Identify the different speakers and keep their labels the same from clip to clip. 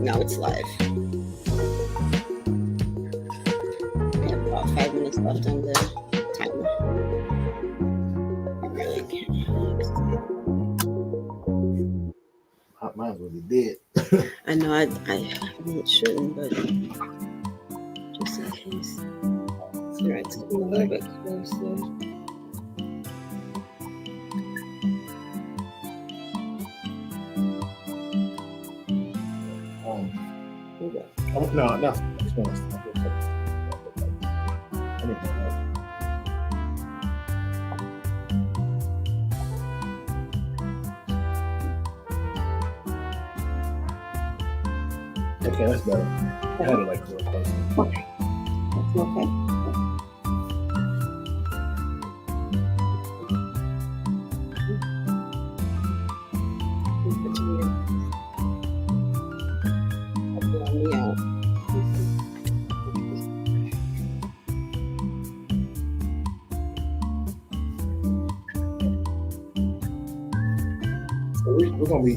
Speaker 1: No, it's live. We have about 5 minutes left on the timer. I really can't.
Speaker 2: Might as well be dead.
Speaker 1: I know I mean, it shouldn't, but just in case. All right, it's coming a little bit closer.
Speaker 2: No, I just want to stop. I need to know. Okay, that's better. I had it like real close.
Speaker 1: Okay. That's okay.
Speaker 2: We're gonna be.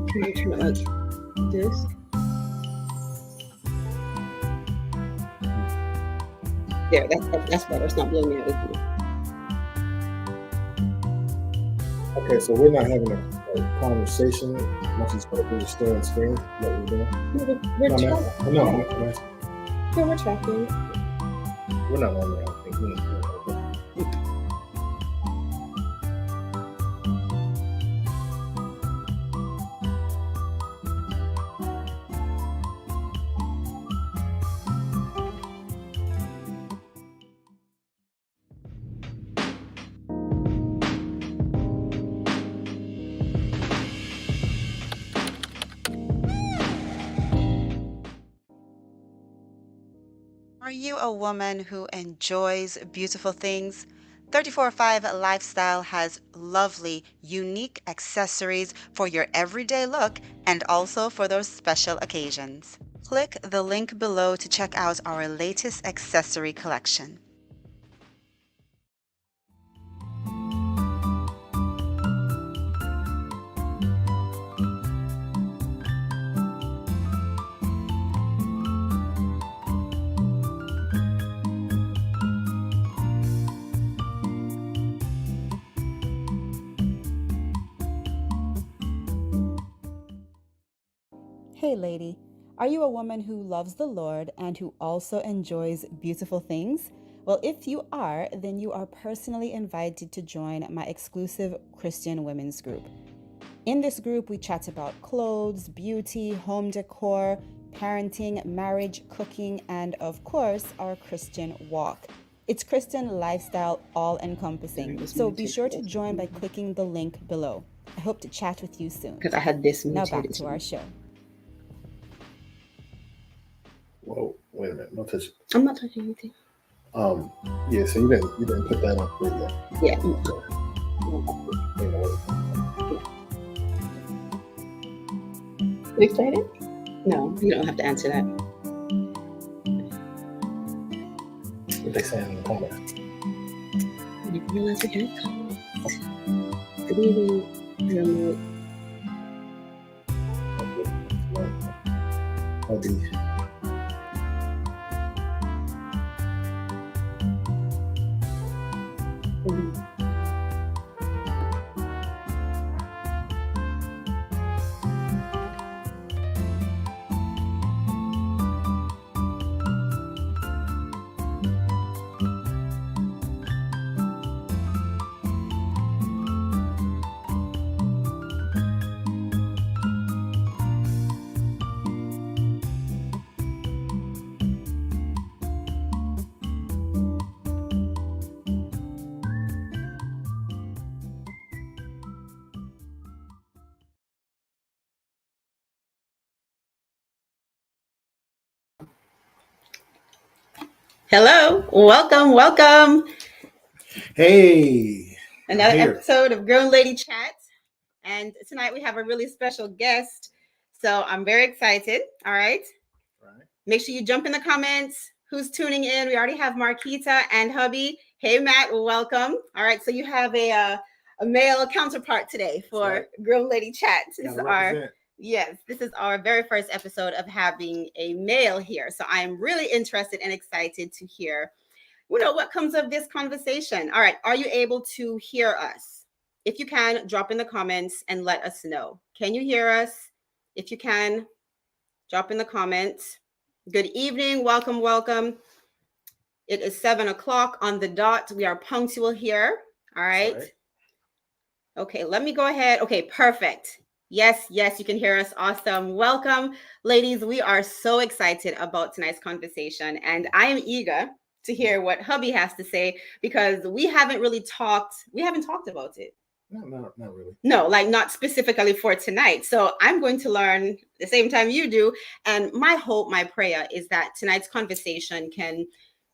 Speaker 1: Can you turn it like this? There, that's better. It's not blowing me out with me.
Speaker 2: Okay, so we're not having a conversation once he's going to do still on screen. What we're doing?
Speaker 1: We're tracking.
Speaker 2: No, I'm asking.
Speaker 1: Yeah, we're tracking.
Speaker 2: We're not on there. I think.
Speaker 3: Are you a woman who enjoys beautiful things? 34/5 Lifestyle has lovely, unique accessories for your everyday look and also for those special occasions. Click the link below to check out our latest accessory collection.
Speaker 4: Hey lady, are you a woman who loves the Lord and who also enjoys beautiful things? Well, if you are, then you are personally invited to join my exclusive Christian women's group. In this group, we chat about clothes, beauty, home decor, parenting, marriage, cooking, and of course, our Christian walk. It's Christian lifestyle all encompassing. So be sure to join by clicking the link below. I hope to chat with you soon.
Speaker 1: Because I had this
Speaker 4: Now back to our show.
Speaker 2: Whoa, wait a minute, don't touch it.
Speaker 1: I'm not touching anything.
Speaker 2: Yeah, so you didn't put that on for yet.
Speaker 1: Yeah. You excited? No, you don't have to answer that.
Speaker 2: What they saying in the comments?
Speaker 1: I didn't realize we had comments. Good evening, remote.
Speaker 2: Hubby.
Speaker 1: Hello, welcome.
Speaker 2: Hey.
Speaker 1: Another episode of Grown Lady Chat. And tonight we have a really special guest. So I'm very excited. All right. Make sure you jump in the comments. Who's tuning in? We already have Marquita and hubby. Hey, Matt, welcome. All right. So you have a a male counterpart today for Grown Lady Chat. This is our very first episode of having a male here. So I am really interested and excited to hear, what comes of this conversation. All right. Are you able to hear us? If you can, drop in the comments and let us know. Can you hear us? If you can, drop in the comments. Good evening. Welcome, welcome. It is 7:00 on the dot. We are punctual here. All right. Okay, let me go ahead. Okay, perfect. Yes, you can hear us. Awesome. Welcome, ladies. We are so excited about tonight's conversation, and I am eager to hear what hubby has to say, because we haven't talked about it.
Speaker 2: No, not really.
Speaker 1: No, like not specifically for tonight. So I'm going to learn the same time you do. And my hope, my prayer is that tonight's conversation can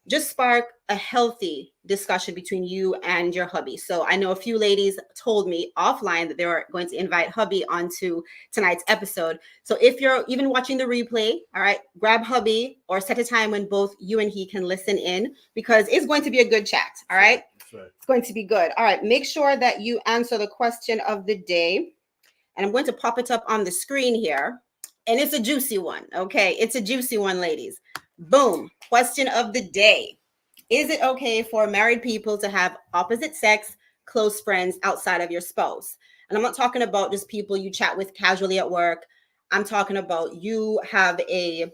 Speaker 1: just spark a healthy discussion between you and your hubby. So I know a few ladies told me offline that they were going to invite hubby onto tonight's episode. So if you're even watching the replay, all right, grab hubby or set a time when both you and he can listen in, because it's going to be a good chat. All right. It's going to be good. All right. Make sure that you answer the question of the day. And I'm going to pop it up on the screen here. And it's a juicy one. Okay. It's a juicy one, ladies. Boom. Question of the day. Is it okay for married people to have opposite sex close friends outside of your spouse? And I'm not talking about just people you chat with casually at work. I'm talking about you have a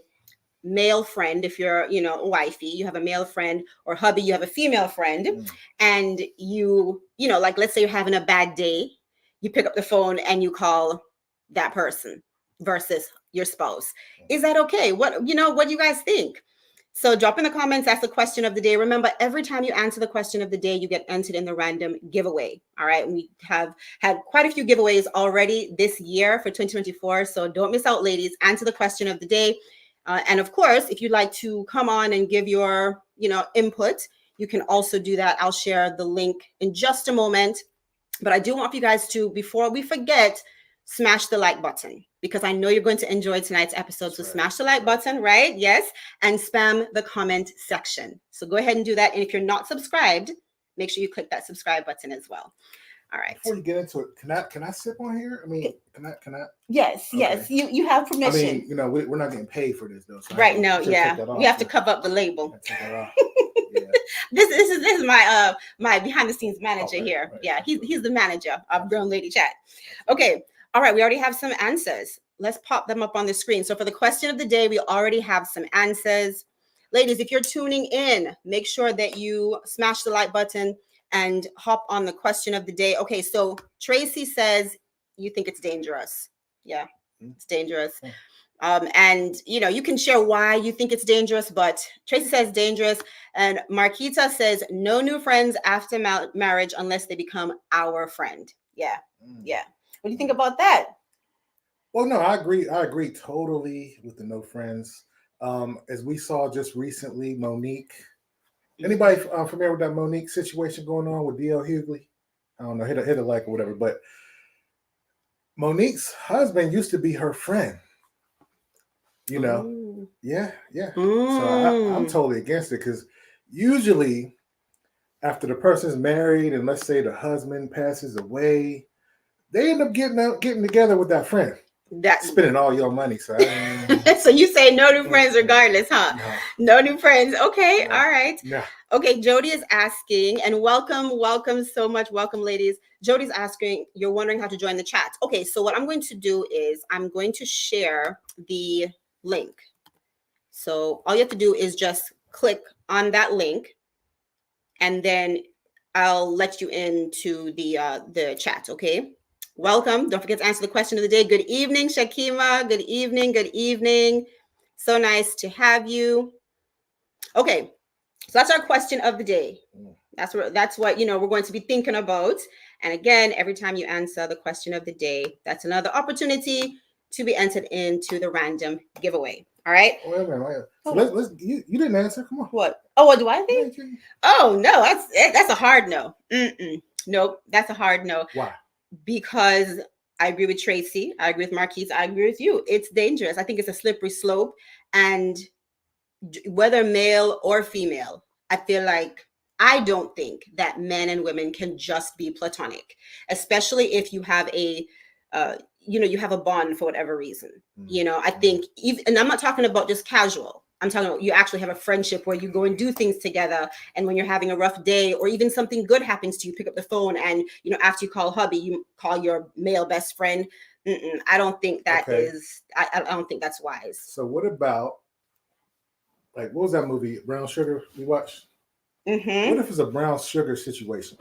Speaker 1: male friend. If you're, wifey, you have a male friend, or hubby, you have a female friend. And like, let's say you're having a bad day. You pick up the phone and you call that person versus your spouse. Is that okay? What do you guys think? So drop in the comments, ask the question of the day. Remember, every time you answer the question of the day, you get entered in the random giveaway. All right. We have had quite a few giveaways already this year for 2024. So don't miss out, ladies. Answer the question of the day. And of course, if you'd like to come on and give your, input, you can also do that. I'll share the link in just a moment. But I do want you guys to, before we forget, smash the like button, because I know you're going to enjoy tonight's episode. So smash the like button, right? Yes. And spam the comment section. So go ahead and do that. And if you're not subscribed, make sure you click that subscribe button as well. All right.
Speaker 2: Before you get into it, can I sip on here? I mean, can I?
Speaker 1: Yes, okay. Yes. You have permission.
Speaker 2: I mean, we're not getting paid for this though. So
Speaker 1: right now, yeah. We have to cover up the label. Yeah. This is my behind the scenes manager here. Right. Yeah, he's the manager of Grown Lady Chat. Okay. All right, we already have some answers. Let's pop them up on the screen. So for the question of the day, we already have some answers. Ladies, if you're tuning in, make sure that you smash the like button and hop on the question of the day. Okay, so Tracy says you think it's dangerous. Yeah, it's dangerous. And you can share why you think it's dangerous, but Tracy says dangerous. And Marquita says no new friends after marriage unless they become our friend. Yeah. Yeah. What do you think about that?
Speaker 2: Well, no, I agree totally with the no friends. As we saw just recently, Monique. Anybody familiar with that Monique situation going on with D.L. Hughley? I don't know, hit a like or whatever. But Monique's husband used to be her friend.
Speaker 1: Ooh.
Speaker 2: Yeah. So I'm totally against it, because usually after the person's married and let's say the husband passes away, they end up getting together with that friend. That's spending all your money. So
Speaker 1: so you say no new friends regardless, huh? No new friends. Okay. All right.
Speaker 2: Yeah.
Speaker 1: Okay. Jody is asking, and welcome so much. Welcome, ladies. Jody's asking, you're wondering how to join the chat. Okay. So what I'm going to do is I'm going to share the link. So all you have to do is just click on that link, and then I'll let you into the chat. Okay. Welcome. Don't forget to answer the question of the day. Good evening, Shakima. Good evening. Good evening. So nice to have you. Okay. So that's our question of the day. That's what we're going to be thinking about. And again, every time you answer the question of the day, that's another opportunity to be entered into the random giveaway. All right.
Speaker 2: Wait a minute. So let's you didn't answer. Come on.
Speaker 1: What? Oh, what do I think? Oh no, that's a hard no. Nope, that's a hard no.
Speaker 2: Why?
Speaker 1: Because I agree with Tracy. I agree with Marquise. I agree with you. It's dangerous. I think it's a slippery slope. And whether male or female, I feel like I don't think that men and women can just be platonic, especially if you have you have a bond for whatever reason. I think even, and I'm not talking about just casual. I'm talking about you actually have a friendship where you go and do things together. And when you're having a rough day or even something good happens to you, pick up the phone and, after you call hubby, you call your male best friend. I don't think that is, I don't think that's wise.
Speaker 2: So what about, like, what was that movie, Brown Sugar, we watched?
Speaker 1: Mm-hmm.
Speaker 2: What if it's a brown sugar situation?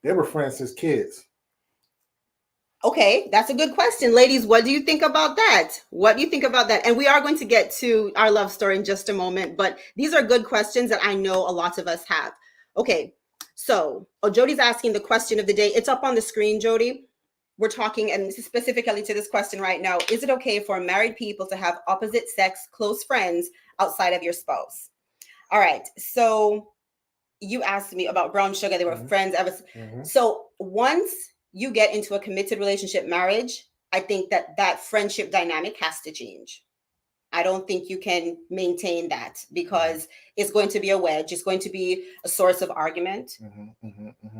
Speaker 2: They were friends since kids.
Speaker 1: Okay, that's a good question. Ladies, what do you think about that? What do you think about that? And we are going to get to our love story in just a moment, but these are good questions that I know a lot of us have. Okay, so Jody's asking the question of the day. It's up on the screen, Jody. We're talking, and specifically to this question right now, is it okay for married people to have opposite sex close friends outside of your spouse? All right, so you asked me about brown sugar. They were friends ever. So once you get into a committed relationship, marriage, I think that friendship dynamic has to change. I don't think you can maintain that because it's going to be a wedge. It's going to be a source of argument.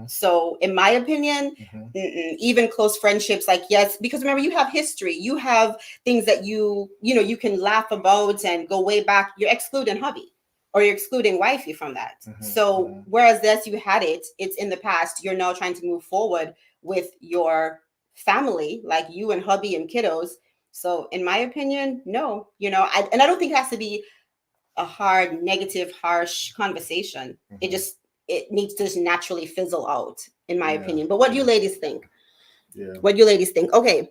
Speaker 1: So in my opinion, even close friendships, like, yes, because remember, you have history, you have things that you can laugh about and go way back. You're excluding hubby or you're excluding wifey from that. So whereas this, you had it's in the past, you're now trying to move forward with your family, like you and hubby and kiddos. So in my opinion, no, and I don't think it has to be a hard, negative, harsh conversation. It needs to just naturally fizzle out, in my opinion. But what do you ladies think? What do you ladies think? Okay.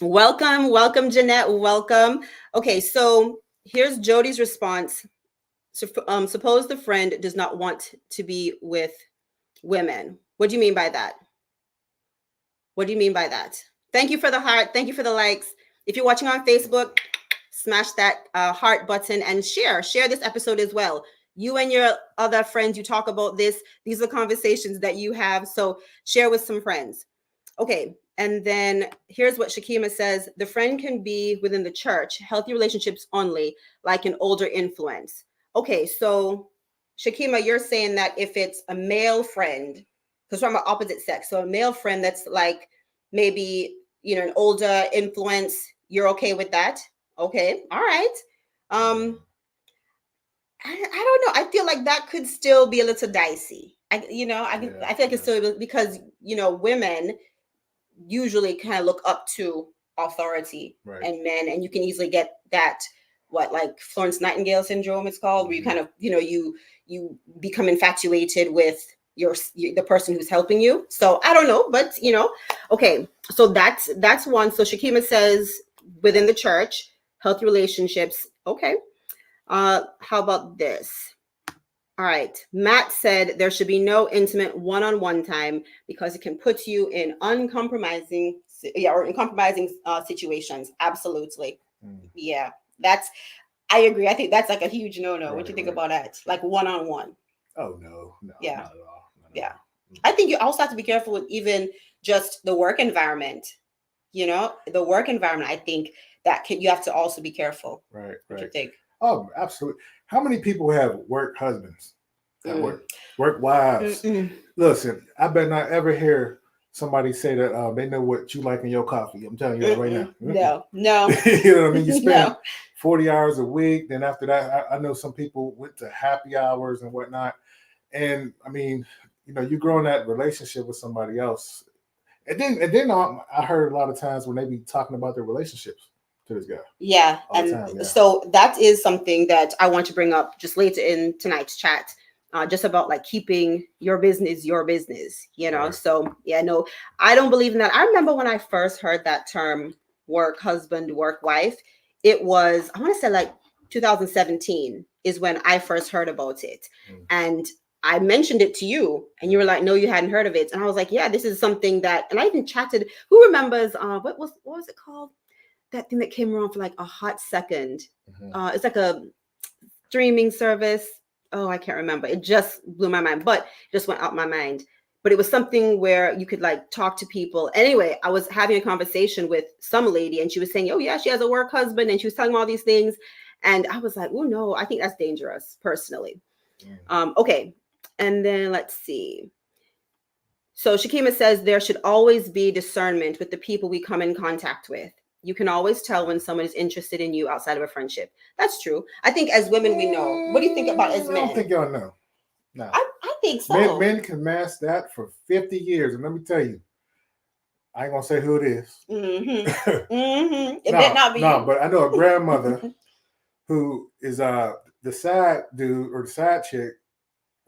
Speaker 1: Welcome, Jeanette. Welcome. Okay, so here's Jody's response. So, suppose the friend does not want to be with women. What do you mean by that? What do you mean by that? Thank you for the heart. Thank you for the likes. If you're watching on Facebook, smash that heart button and share this episode as well. You and your other friends, you talk about this. These are conversations that you have. So share with some friends. Okay. And then here's what Shakima says. The friend can be within the church, healthy relationships only, like an older influence. Okay. So Shakima, you're saying that if it's a male friend, because from an opposite sex, so a male friend that's like maybe, an older influence, you're okay with that? Okay. All right. I don't know. I feel like that could still be a little dicey. I feel like it's still because, women usually kind of look up to authority and men, and you can easily get that, like Florence Nightingale syndrome, it's called, where you kind of, you become infatuated with the person who's helping you. So I don't know, but okay. So that's one. So Shakima says within the church, healthy relationships. Okay. How about this? All right. Matt said there should be no intimate one-on-one time because it can put you in uncompromising situations. Absolutely. Yeah. I agree. I think that's like a huge no-no. What do you think about that? Like one-on-one.
Speaker 2: Oh, no.
Speaker 1: Yeah.
Speaker 2: Not at all.
Speaker 1: Yeah. I think you also have to be careful with even just the work environment. The work environment, I think that you have to also be careful.
Speaker 2: Right.
Speaker 1: What do you think?
Speaker 2: Oh, absolutely. How many people have work husbands at work wives? Listen, I better not ever hear somebody say that they know what you like in your coffee. I'm telling you that right now.
Speaker 1: No.
Speaker 2: You know what I mean? You spend 40 hours a week. Then after that, I know some people went to happy hours and whatnot. And I mean, you grow in that relationship with somebody else. And then I heard a lot of times when they be talking about their relationships to this guy.
Speaker 1: Yeah. And so that is something that I want to bring up just later in tonight's chat, just about like keeping your business,
Speaker 2: Right.
Speaker 1: So yeah, no, I don't believe in that. I remember when I first heard that term, work husband, work wife, it was, I want to say like 2017 is when I first heard about it. And I mentioned it to you and you were like, no, you hadn't heard of it. And I was like, yeah, this is something that, and I even chatted, who remembers, what was it called? That thing that came around for like a hot second. It's like a streaming service. Oh, I can't remember. It just blew my mind, but it just went out my mind. But it was something where you could like talk to people. Anyway, I was having a conversation with some lady and she was saying, oh yeah, she has a work husband, and she was telling me all these things. And I was like, oh no, I think that's dangerous personally. Okay. And then let's see. So Shakima says there should always be discernment with the people we come in contact with. You can always tell when someone is interested in you outside of a friendship. That's true. I think as women we know. What do you think about as men?
Speaker 2: I don't think y'all know. No.
Speaker 1: I think so.
Speaker 2: Men can mask that for 50 years. And let me tell you, I ain't going to say who it is.
Speaker 1: It better not be you.
Speaker 2: No, but I know a grandmother who is the side dude or the side chick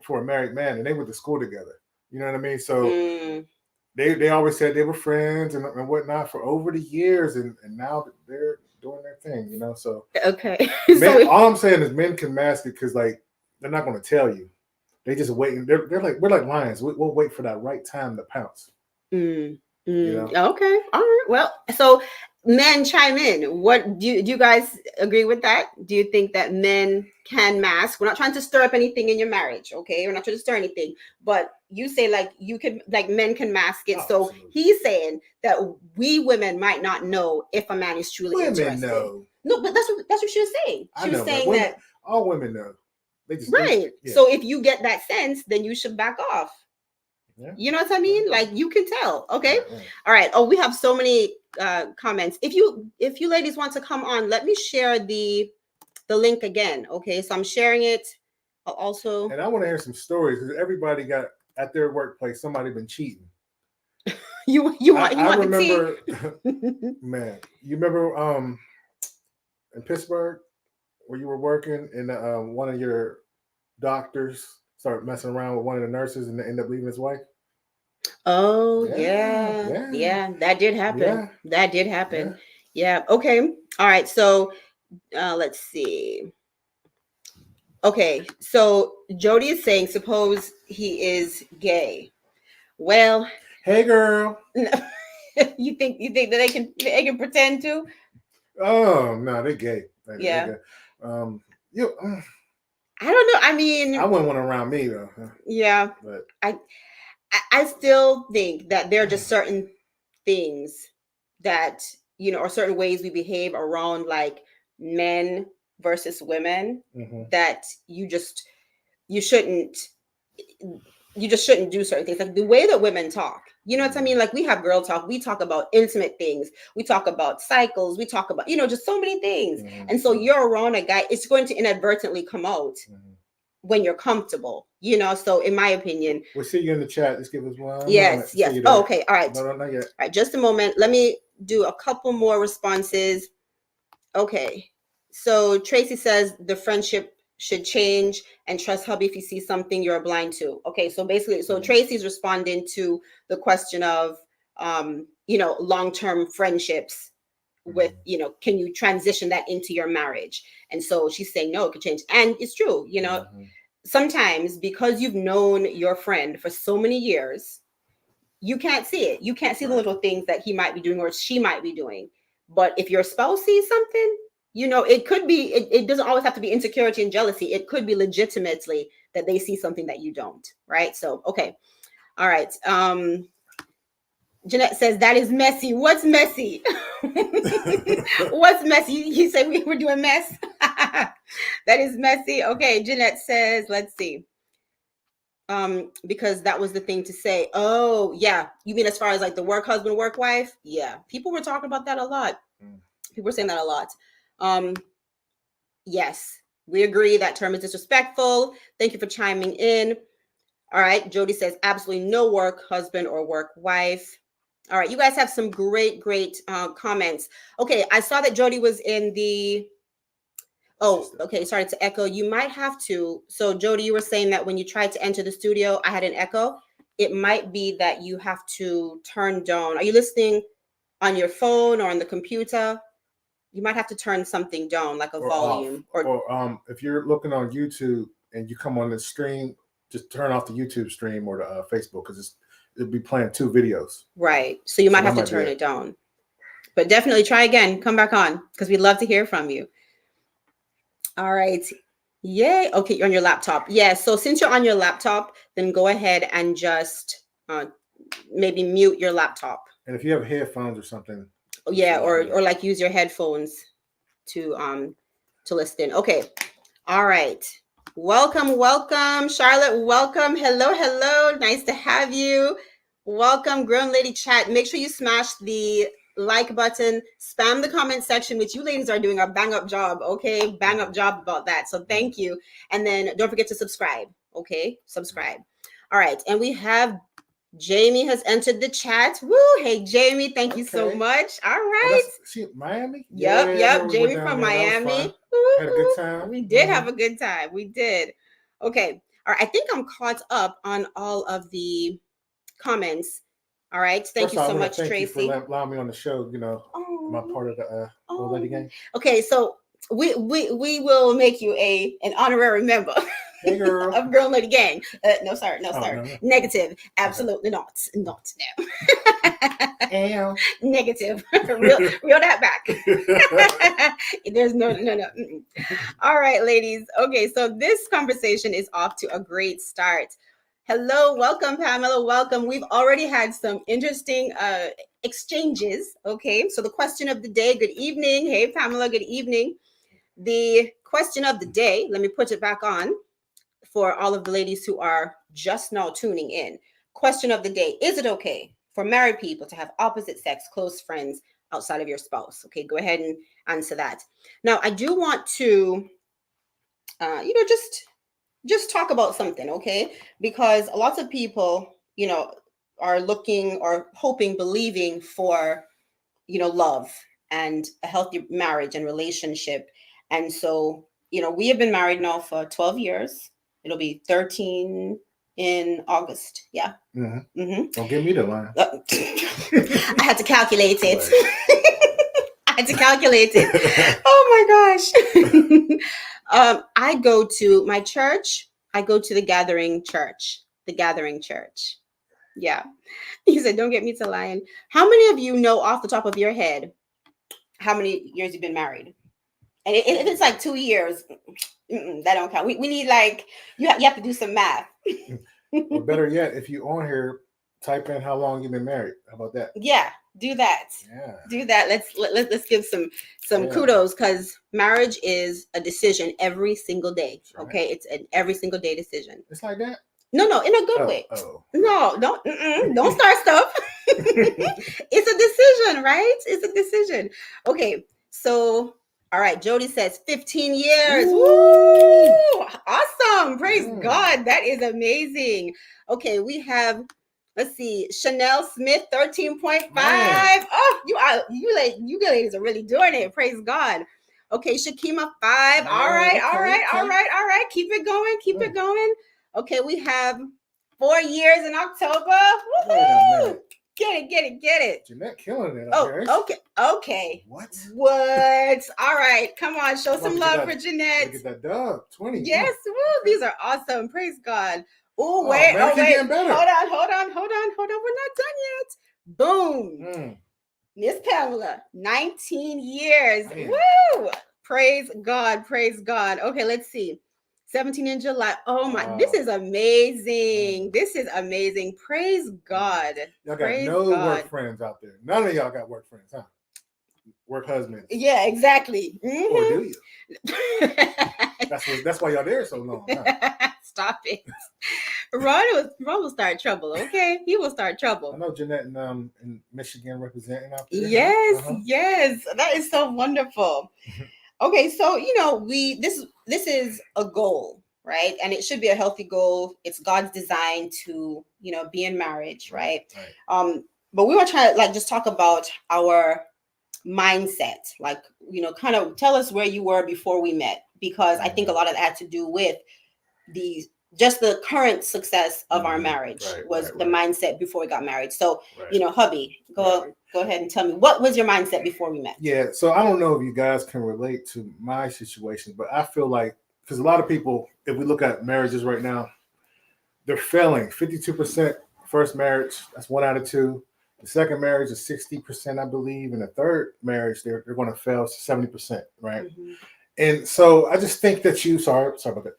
Speaker 2: for a married man, and they went to school together. You know what I mean? So they always said they were friends and whatnot for over the years, and now they're doing their thing, you know? So
Speaker 1: okay.
Speaker 2: Men, all I'm saying is men can mask it because, like, they're not going to tell you. They just waiting. They're like, we're like lions. We'll wait for that right time to pounce. You know?
Speaker 1: Okay. All right. Well, so men chime in. What do you guys agree with that? Do you think that men can mask? We're not trying to stir up anything in your marriage, okay? We're not trying to stir anything. But you say like you could, like men can mask it. So
Speaker 2: absolutely.
Speaker 1: he's saying that we women might not know if a man is truly interested.
Speaker 2: Know.
Speaker 1: No, but that's what she was saying. She was saying that
Speaker 2: all women know. They just
Speaker 1: right. So if you get that sense, then you should back off. Yeah. You know what I mean? Like you can tell. Okay. Yeah. All right. Oh, we have so many comments. If you ladies want to come on, let me share the link again. Okay. So I'm sharing it. I'll also.
Speaker 2: And I want to hear some stories because everybody got at their workplace somebody been cheating.
Speaker 1: I
Speaker 2: remember, man. You remember in Pittsburgh where you were working and one of your doctors started messing around with one of the nurses and ended up leaving his wife?
Speaker 1: Oh, yeah. That did happen. Yeah. That did happen. Yeah. Okay. All right. So let's see. Okay. So Jody is saying, suppose he is gay. Well,
Speaker 2: hey girl.
Speaker 1: you think that they can pretend to?
Speaker 2: Oh no, they're gay.
Speaker 1: Yeah.
Speaker 2: They're gay.
Speaker 1: I don't know. I mean,
Speaker 2: I wouldn't want around me though.
Speaker 1: Yeah, but I still think that there are just certain things that or certain ways we behave around like men versus women that you just shouldn't do certain things. Like the way that women talk. You know what I mean? Like we have girl talk. We talk about intimate things. We talk about cycles. We talk about, just so many things. And so you're around a guy, it's going to inadvertently come out when you're comfortable, So in my opinion.
Speaker 2: We'll see you in the chat. Let's give us one.
Speaker 1: Yes. Oh, okay. All right.
Speaker 2: No, not yet.
Speaker 1: All right. Just a moment. Let me do a couple more responses. Okay. So Tracy says the friendship should change and trust hubby if you see something you're blind to. Okay, so basically, Tracy's responding to the question of, long-term friendships with, can you transition that into your marriage? And so she's saying, no, it could change. And it's true, sometimes because you've known your friend for so many years, you can't see it. You can't see the little things that he might be doing or she might be doing. But if your spouse sees something, it could be, it doesn't always have to be insecurity and jealousy. It could be legitimately that they see something that you don't, right? So, okay. All right. Jeanette says, that is messy. What's messy? What's messy? You said we were doing mess? That is messy. Okay. Jeanette says, let's see. Because that was the thing to say. Oh, yeah. You mean as far as like the work husband, work wife? Yeah. People were talking about that a lot. People were saying that a lot. Yes, we agree that term is disrespectful. Thank you for chiming in. All right, Jody says absolutely no work husband or work wife. All right, you guys have some great comments. Okay, I saw that Jody was in the. Oh, okay. Sorry to echo. You might have to. So Jody, you were saying that when you tried to enter the studio, I had an echo. It might be that you have to turn down. Are you listening on your phone or on the computer? You might have to turn something down, like a volume.
Speaker 2: Or if you're looking on YouTube and you come on the stream, just turn off the YouTube stream or the Facebook because it'll be playing two videos.
Speaker 1: Right. So you might have to turn it down. But definitely try again. Come back on because we'd love to hear from you. All right. Yay. Okay, you're on your laptop. Yeah. So since you're on your laptop, then go ahead and just maybe mute your laptop.
Speaker 2: And if you have headphones or something.
Speaker 1: Yeah, or like use your headphones to listen. Okay. All right. Welcome, welcome, Charlotte. Welcome. Hello, hello. Nice to have you. Welcome, Grown Lady Chat. Make sure you smash the like button, spam the comment section, which you ladies are doing a bang up job. Okay, bang up job about that. So thank you. And then don't forget to subscribe. Okay, subscribe. All right, and we have Jamie has entered the chat. Woo! Hey, Jamie, thank you so much. All right.
Speaker 2: She Miami?
Speaker 1: Yep. Jamie from Miami.
Speaker 2: Had a good time.
Speaker 1: We did have a good time. We did. Okay. All right. I think I'm caught up on all of the comments. All right. Thank you so much,
Speaker 2: thank
Speaker 1: Tracy.
Speaker 2: you for allowing me on the show. You know, I'm a part of the Old Lady Gang.
Speaker 1: Okay, so we will make you an honorary member.
Speaker 2: Hey, girl.
Speaker 1: Of Girl Lady Gang. No, sir.
Speaker 2: No.
Speaker 1: Negative. Absolutely not. Not no. Negative. Reel that back. There's no. All right, ladies. Okay, so this conversation is off to a great start. Hello, welcome, Pamela. Welcome. We've already had some interesting exchanges. Okay, so the question of the day. Good evening. Hey, Pamela. Good evening. The question of the day. Let me put it back on for all of the ladies who are just now tuning in. Question of the day. Is it okay for married people to have opposite sex close friends outside of your spouse? Okay, go ahead and answer that. Now, I do want to, just talk about something, okay? Because lots of people, are looking or hoping, believing for, love and a healthy marriage and relationship. And so, we have been married now for 12 years. It'll be 13 in August. Yeah.
Speaker 2: Mm-hmm. Mm-hmm. Don't give me the line.
Speaker 1: I had to calculate it. Oh my gosh. I go to my church. I go to the Gathering Church. Yeah. He said, don't get me to lying. How many of you know off the top of your head how many years you've been married? And if it's like 2 years, that don't count. We need you have to do some math.
Speaker 2: Or better yet, if you on here, type in how long you've been married. How about that?
Speaker 1: Yeah, do that.
Speaker 2: Yeah.
Speaker 1: Do that. Let's give some kudos, because marriage is a decision every single day. Right. Okay, it's an every single day decision.
Speaker 2: It's like that.
Speaker 1: No, in a good way. No, don't start stuff. It's a decision, right? It's a decision. Okay, so. All right, Jody says 15 years. Woo! Awesome. Praise God. That is amazing. Okay, we have, let's see, Chanel Smith, 13.5. Oh, you ladies are really doing it. Praise God. Okay, Shakima 5. All right. Keep it going. Okay, we have 4 years in October. Woohoo! Get it.
Speaker 2: Jeanette killing it.
Speaker 1: Oh, okay.
Speaker 2: What?
Speaker 1: All right. Come on. Show some love for Jeanette.
Speaker 2: Look at that dog. 20.
Speaker 1: Yes. Woo. These are awesome. Praise God. Oh, wait. Hold on. We're not done yet. Boom. Miss Pamela, 19 years. Man. Woo. Praise God. Okay, let's see. 17 in July. Oh my, this is amazing. Praise God.
Speaker 2: Y'all got work friends out there. None of y'all got work friends, huh? Work husbands.
Speaker 1: Yeah, exactly. Mm-hmm.
Speaker 2: Or do you? That's why y'all there so long. Huh?
Speaker 1: Stop it. Ron will start trouble, okay? He will start trouble.
Speaker 2: I know Jeanette in Michigan representing out there.
Speaker 1: Yes. That is so wonderful. Okay, so this is a goal, right? And it should be a healthy goal. It's God's design to, be in marriage, right? But we were trying to just talk about our mindset, kind of tell us where you were before we met, because I think a lot of that had to do with the current success of our marriage was the mindset before we got married. So, hubby, go ahead and tell me, what was your mindset before we met?
Speaker 2: Yeah. So I don't know if you guys can relate to my situation, but I feel like, because a lot of people, if we look at marriages right now, they're failing. 52% first marriage, that's 1 out of 2. The second marriage is 60%, I believe. And the third marriage, they're going to fail 70%, right? Mm-hmm. And so I just think that sorry about that.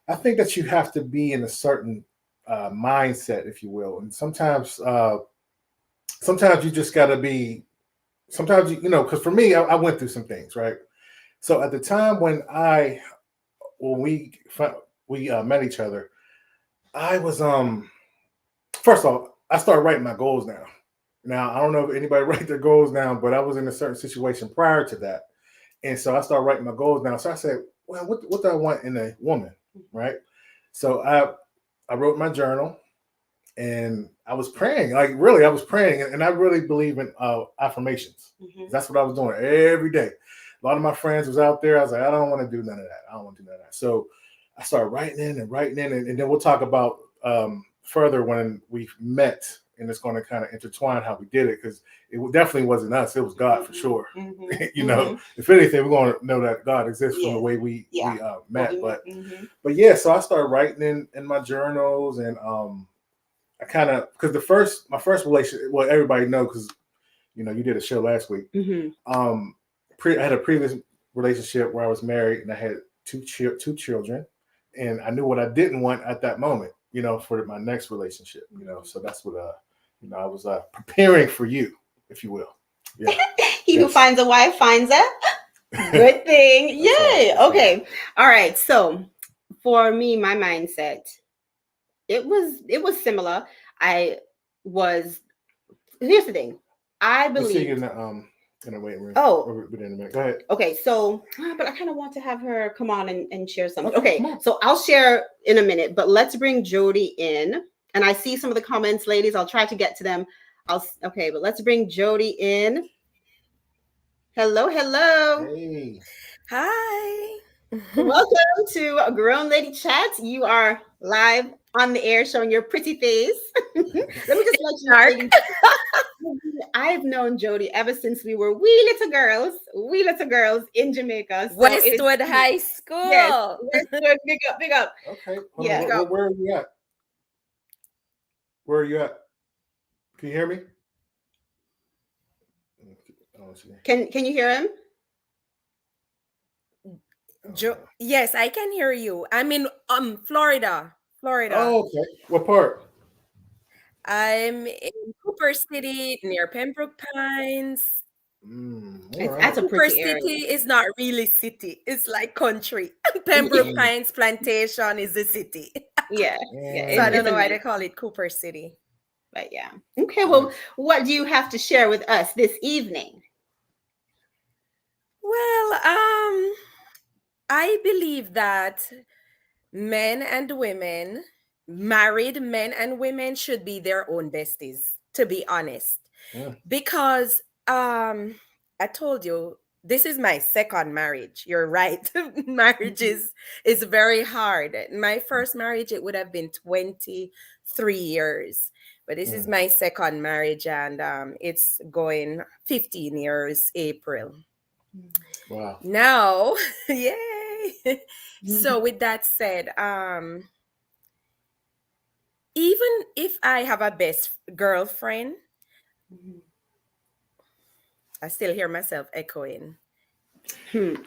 Speaker 2: I think that you have to be in a certain mindset, if you will. And sometimes you just got to be, because for me, I went through some things, right? So at the time when we we met each other, I was first of all, I started writing my goals down. Now I don't know if anybody write their goals down, but I was in a certain situation prior to that, and so I started writing my goals down. So I said, well, what do I want in a woman, right? So I wrote my journal, and I was praying, like really, I was praying, and I really believe in affirmations.
Speaker 1: Mhm.
Speaker 2: That's what I was doing every day. A lot of my friends was out there. I was like, I don't want to do none of that. I don't want to do none of that. So I started writing in, and then we'll talk about further when we met, and it's going to kind of intertwine how we did it because it definitely wasn't us; it was God for sure. You know, if anything, we're going to know that God exists from the
Speaker 1: Yes.
Speaker 2: way we
Speaker 1: Yeah.
Speaker 2: met. But yeah, so I started writing in my journals, and I kind of because my first relationship, well, everybody know because you know you did a show last week. I had a previous relationship where I was married and I had two children, and I knew what I didn't want at that moment. You know, for my next relationship. You know, so that's what you know I was preparing for you, if you will. Yeah.
Speaker 1: He who finds a wife finds a good thing. Yay.
Speaker 2: That's
Speaker 1: Okay.
Speaker 2: right.
Speaker 1: All right. So for me, my mindset, it was similar. I was here's the thing. I
Speaker 2: We'll see you
Speaker 1: believed.
Speaker 2: in the waiting room.
Speaker 1: Oh,
Speaker 2: Within a minute. Go ahead.
Speaker 1: okay. So, but I kind of want to have her come on and share something.
Speaker 2: Okay,
Speaker 1: Okay. So I'll share in a minute, but let's bring Jody in. And I see some of the comments, ladies. I'll try to get to them. Okay, but let's bring Jody in. Hello, hello.
Speaker 2: Hey.
Speaker 5: Hi.
Speaker 1: Welcome to a Grown Lady Chat. You are live on the air showing your pretty face. Let me just let you know,
Speaker 5: Dark.
Speaker 1: ladies, I've known Jody ever since we were wee little girls in Jamaica. So it is
Speaker 5: Westwood High
Speaker 1: yes,
Speaker 5: School.
Speaker 1: Westwood, big up, big up.
Speaker 2: Okay.
Speaker 1: Yeah.
Speaker 2: Where are you at? Where are you at? Can you hear me? Oh,
Speaker 1: Can you hear him?
Speaker 5: Yes, I can hear you. I'm in Florida.
Speaker 2: Oh, okay. What part?
Speaker 5: I'm in Cooper City near Pembroke Pines.
Speaker 2: All
Speaker 1: That's
Speaker 2: right.
Speaker 1: a
Speaker 5: Cooper
Speaker 1: pretty area.
Speaker 5: City is not really city. It's like country. Pembroke
Speaker 2: Mm,
Speaker 5: Pines Plantation is the city.
Speaker 1: Yeah, yeah.
Speaker 5: So I don't
Speaker 1: It's a
Speaker 5: know why
Speaker 1: nice,
Speaker 5: they call it Cooper City.
Speaker 1: but yeah. Okay, well,
Speaker 2: nice.
Speaker 1: what do you have to share with us this evening?
Speaker 5: Well, I believe that men and women, married men and women, should be their own besties, to be honest.
Speaker 2: Yeah.
Speaker 5: Because I told you, this is my second marriage. You're right. Marriage is very hard. My first marriage, it would have been 23 years. But this is my second marriage, and it's going 15 years April.
Speaker 2: Wow.
Speaker 5: Now, yay. So with that said, even if I have a best girlfriend, I still hear myself echoing.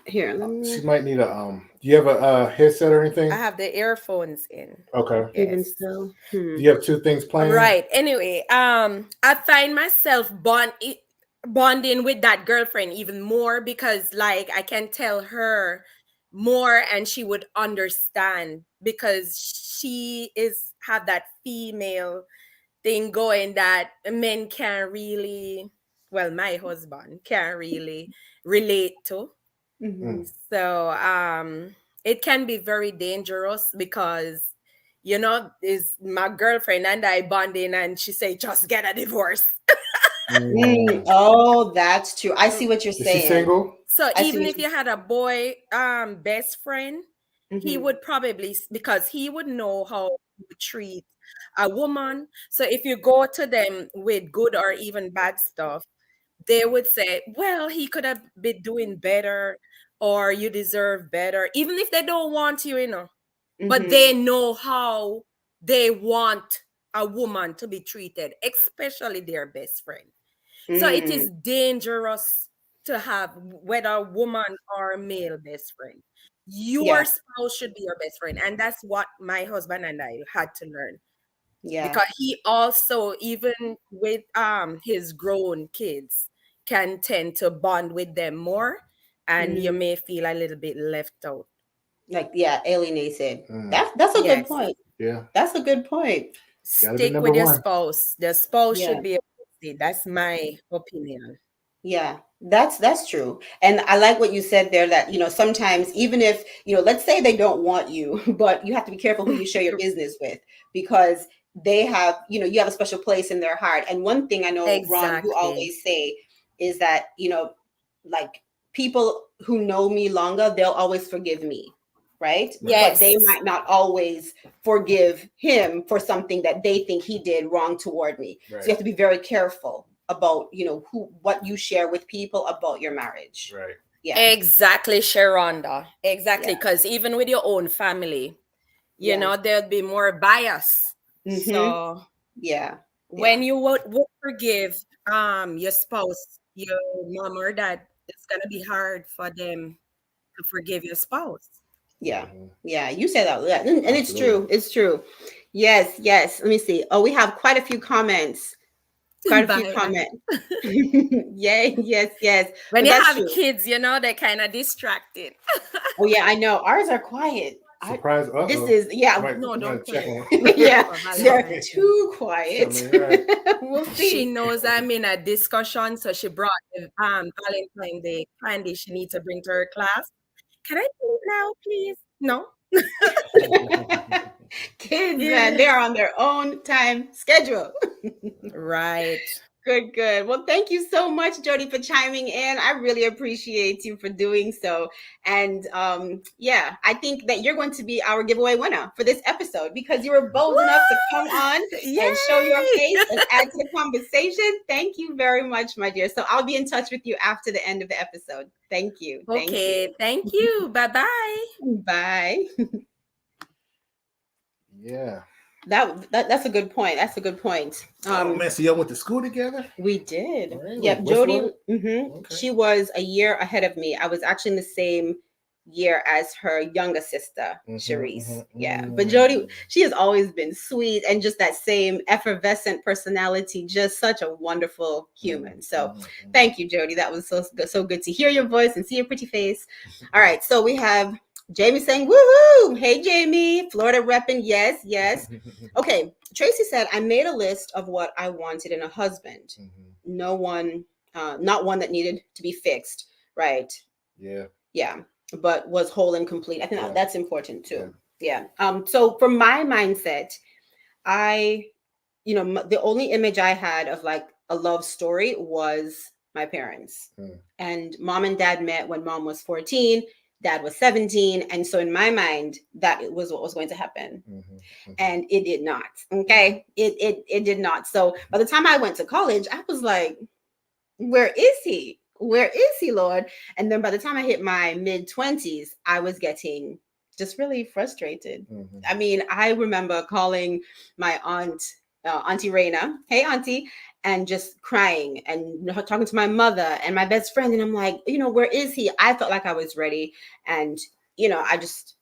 Speaker 1: Here, let me
Speaker 2: She might need a Do you have a headset or anything?
Speaker 5: I have the earphones in.
Speaker 2: Okay.
Speaker 1: even
Speaker 5: Yes.
Speaker 1: still.
Speaker 2: Do you have two things playing?
Speaker 5: Right. Anyway, I find myself bonding with that girlfriend even more because like I can tell her more and she would understand because she is have that female thing going that men can't really, well, my husband can't really relate to.
Speaker 1: Mhm.
Speaker 5: So it can be very dangerous because is my girlfriend and I bonding and she say just get a divorce.
Speaker 1: Oh, that's true. I see what you're
Speaker 2: Is she
Speaker 1: saying.
Speaker 2: single?
Speaker 5: So
Speaker 1: I see
Speaker 5: even
Speaker 1: what
Speaker 5: if you had a boy best friend, he
Speaker 1: Mhm.
Speaker 5: would probably, because he would know how to treat a woman. So if you go to them with good or even bad stuff, they would say, well, he could have been doing better or you deserve better, even if they don't want you, but
Speaker 1: Mhm.
Speaker 5: they know how they want a woman to be treated, especially their best friend. So it is
Speaker 1: Mm.
Speaker 5: dangerous to have whether a woman or a male best friend. Your
Speaker 1: Yeah.
Speaker 5: spouse should be your best friend. And that's what my husband and I had to learn.
Speaker 1: Yeah.
Speaker 5: Because he also, even with his grown kids, can tend to bond with them more and you
Speaker 1: Mm.
Speaker 5: may feel a little bit left out.
Speaker 1: Like, yeah, alienated.
Speaker 2: Mm.
Speaker 1: That's a good
Speaker 5: Yes.
Speaker 1: point.
Speaker 2: Yeah,
Speaker 1: That's a good point.
Speaker 2: gotta be
Speaker 5: Stick
Speaker 2: number
Speaker 5: with your
Speaker 2: one.
Speaker 5: spouse. The spouse
Speaker 1: Yeah.
Speaker 5: should be able to see. That's my opinion.
Speaker 1: Yeah, that's true. And I like what you said there that, sometimes even if, let's say they don't want you, but you have to be careful who you share your business with because they have, you have a special place in their heart. And one thing I know, Ron, you
Speaker 5: Exactly.
Speaker 1: always say is that, like people who know me longer, they'll always forgive me, right?
Speaker 2: Right.
Speaker 1: But they
Speaker 5: Yes.
Speaker 1: might not always forgive him for something that they think he did wrong toward me. So you
Speaker 2: Right.
Speaker 1: have to be very careful about what you share with people about your marriage.
Speaker 2: Right.
Speaker 1: Yeah,
Speaker 5: Exactly, Sherunda. Exactly.
Speaker 1: yeah,
Speaker 5: Because even with your own family,
Speaker 1: yeah.
Speaker 5: there'll be more bias.
Speaker 1: Mm-hmm.
Speaker 5: So
Speaker 1: Yeah, yeah,
Speaker 5: when you would forgive your spouse, your mom or dad, it's gonna be hard for them to forgive your spouse.
Speaker 1: yeah,
Speaker 2: Hmm.
Speaker 1: yeah. You said that, yeah. And it's
Speaker 2: Absolutely.
Speaker 1: true. It's true. Yes, yes. Let me see. Oh, we have quite a few comments. Quite a few
Speaker 5: Byron.
Speaker 1: comments. Yay, yes, yes.
Speaker 5: When
Speaker 1: But
Speaker 5: you
Speaker 1: that's
Speaker 5: have
Speaker 1: true.
Speaker 5: kids, they're kind of distracted.
Speaker 1: Oh yeah, I know. Ours are quiet.
Speaker 2: Surprise.
Speaker 1: This
Speaker 2: Uh-oh.
Speaker 1: is, yeah,
Speaker 2: Might,
Speaker 5: No,
Speaker 2: you
Speaker 5: don't
Speaker 2: might check
Speaker 5: play
Speaker 2: on.
Speaker 1: yeah.
Speaker 5: for
Speaker 1: They're
Speaker 5: Valentine's Day.
Speaker 1: too quiet.
Speaker 2: Something right.
Speaker 1: We'll
Speaker 5: She
Speaker 1: see.
Speaker 5: knows I'm in a discussion, so she brought the Valentine's Day candy she needs to bring to her class. Can I do it now, please? No?
Speaker 1: Kids, man, they
Speaker 5: Yes.
Speaker 1: are on their own time schedule.
Speaker 5: Right.
Speaker 1: Good, good. Well, thank you so much, Jody, for chiming in. I really appreciate you for doing so. And yeah, I think that you're going to be our giveaway winner for this episode because you were bold enough to come on
Speaker 5: Woo!
Speaker 1: and show your
Speaker 5: Yay!
Speaker 1: face and add to the conversation. Thank you very much, my dear. So I'll be in touch with you after the end of the episode. Thank you. Thank you.
Speaker 5: Okay, thank you. Bye-bye.
Speaker 1: Bye.
Speaker 2: Yeah.
Speaker 1: That's a good point. That's a good point.
Speaker 2: Oh man, so y'all went to school together?
Speaker 1: We did.
Speaker 2: Really?
Speaker 1: Yep. Jody,
Speaker 2: Westwood? Okay.
Speaker 1: she was a year ahead of me. I was actually in the same year as her younger sister, Cherise. Yeah. But Jody, she has always been sweet and just that same effervescent personality, just such a wonderful human. So thank you, Jody. That was so good to hear your voice and see your pretty face. All right. So we have Jamie saying, woohoo! Hey, Jamie, Florida repping. Yes, yes. Okay. Tracy said, I made a list of what I wanted in a husband. No one, not one that needed to be fixed. Right.
Speaker 2: Yeah.
Speaker 1: Yeah. But was whole and complete. I think
Speaker 2: Yeah.
Speaker 1: that's important too. Yeah. So for my mindset, I, the only image I had of like a love story was my parents. And mom and dad met when mom was 14, dad was 17. And so in my mind, that was what was going to happen. And it did not. Okay. It did not. So by the time I went to college, I was like, where is he? Where is he, Lord? And then by the time I hit my mid-20s, I was getting just really frustrated. I mean, I remember calling my aunt, Auntie Raina, hey, Auntie, and just crying and talking to my mother and my best friend. And I'm like, where is he? I felt like I was ready. And, I just,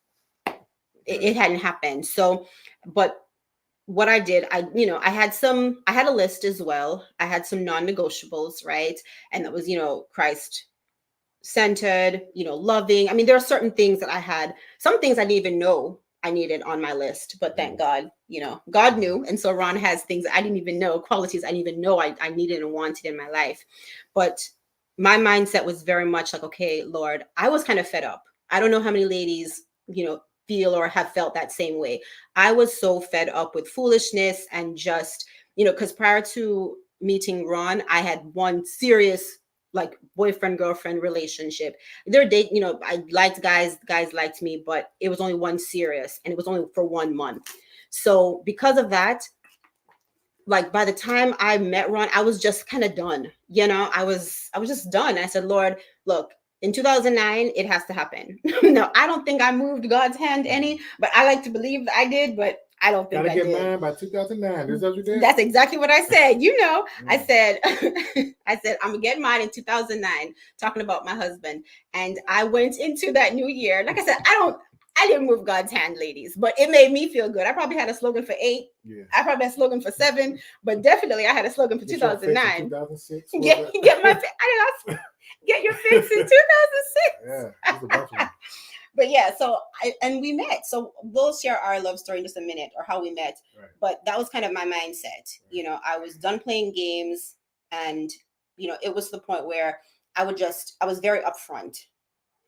Speaker 1: it hadn't happened. So, but what I did, I had a list as well. I had some non-negotiables, right? And that was, Christ centered, loving. I mean, there are certain things that I had, some things I didn't even know I needed on my list, but thank God, God knew. And so Ron has things I didn't even know, qualities I didn't even know I needed and wanted in my life. But my mindset was very much like, okay, Lord, I was kind of fed up. I don't know how many ladies, feel or have felt that same way. I was so fed up with foolishness and just, because prior to meeting Ron, I had one serious like boyfriend girlfriend relationship. Their date, I liked guys liked me, but it was only one serious and it was only for 1 month. So because of that, like by the time I met Ron, I was just kind of done. I was just done. I said, Lord, look, in 2009, it has to happen. No, I don't think I moved God's hand any, but I like to believe that I did, but I don't think
Speaker 2: Gotta
Speaker 1: I
Speaker 2: get
Speaker 1: did.
Speaker 2: mine by 2009. Is that what you did?
Speaker 1: That's exactly what I said. I said, I'm gonna get mine in 2009, talking about my husband. And I went into that new year. Like I said, I didn't move God's hand, ladies, but it made me feel good. I probably had a slogan for 8.
Speaker 2: Yeah.
Speaker 1: I probably had a slogan for 7, but definitely I had a slogan for 2009.
Speaker 2: 2006.
Speaker 1: Get my, get your fix in 2006.
Speaker 2: Yeah, there's a bunch of them.
Speaker 1: But yeah, so and we met. So we'll share our love story in just a minute, or how we met.
Speaker 2: Right.
Speaker 1: But that was kind of my mindset. You know, I was done playing games, and you know, it was to the point where I was very upfront.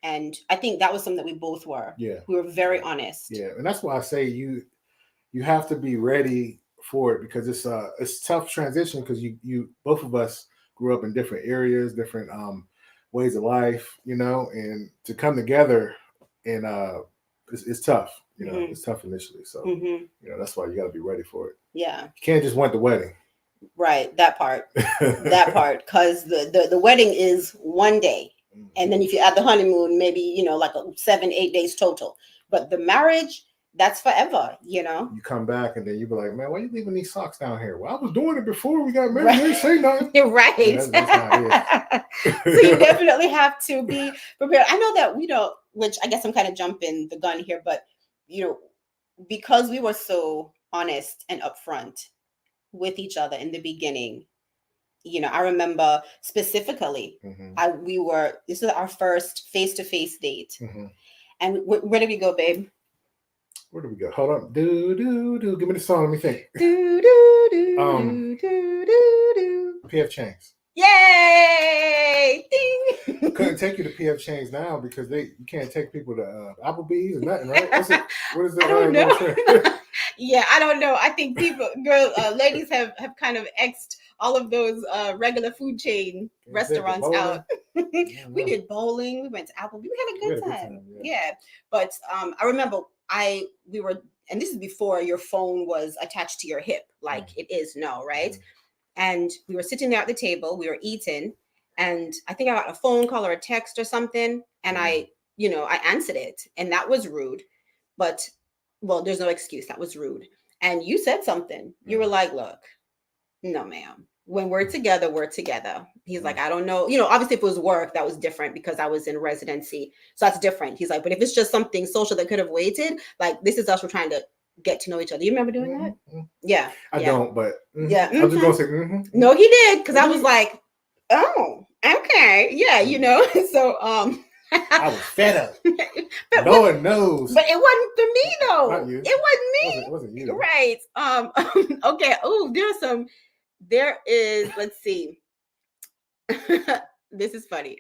Speaker 1: And I think that was something that we both were.
Speaker 2: Yeah.
Speaker 1: We were very honest.
Speaker 2: Yeah. And that's why I say you have to be ready for it, because it's tough transition, because you both of us grew up in different areas, different ways of life, you know, and to come together and it's tough, you know, it's tough initially. So you know, that's why you got to be ready for it.
Speaker 1: Yeah.
Speaker 2: You can't just want the wedding.
Speaker 1: Right. That part. Because the wedding is one day. And then if you add the honeymoon, maybe, you know, like 7-8 days total. But the marriage, that's forever, you know.
Speaker 2: You come back and then you be like, man, why are you leaving these socks down here? Well, I was doing it before we got married. You didn't say nothing.
Speaker 1: Right.
Speaker 2: Yeah, that's how it
Speaker 1: So you definitely have to be prepared. I know that, you know, which I guess I'm kind of jumping the gun here, but, you know, because we were so honest and upfront with each other in the beginning, you know, I remember specifically, this was our first face-to-face date. And where did we go, babe?
Speaker 2: Where do we go? Hold on. Do. Give me the song. Let me think. PF Chang's.
Speaker 1: Yay! Ding!
Speaker 2: Couldn't take you to PF Chang's now because you can't take people to Applebee's or nothing, right? What is the
Speaker 1: I don't know. Yeah, I don't know. I think ladies have kind of X'd all of those regular food chain restaurants out. We did bowling. We went to Applebee's. We had a good time. Yeah. But I remember we were, and this is before your phone was attached to your hip like it is now, right? And we were sitting there at the table, we were eating, and I think I got a phone call or a text or something, and I answered it, and that was rude. But, well, there's no excuse. That was rude. And you said something. You were like, look, no, ma'am. When we're together, we're together. He's like, I don't know. You know, obviously if it was work, that was different because I was in residency. So that's different. He's like, but if it's just something social that could have waited, like this is us, we're trying to get to know each other. You remember doing that? Yeah.
Speaker 2: I don't, but
Speaker 1: yeah.
Speaker 2: I'm just going to say,
Speaker 1: No, he did. Because I was like, oh, okay. Yeah, you know. So,
Speaker 2: I was fed up. No one knows.
Speaker 1: But it wasn't for me, though.
Speaker 2: Not you.
Speaker 1: It wasn't me.
Speaker 2: It wasn't you.
Speaker 1: Right. Okay. Oh, there is, let's see. This is funny.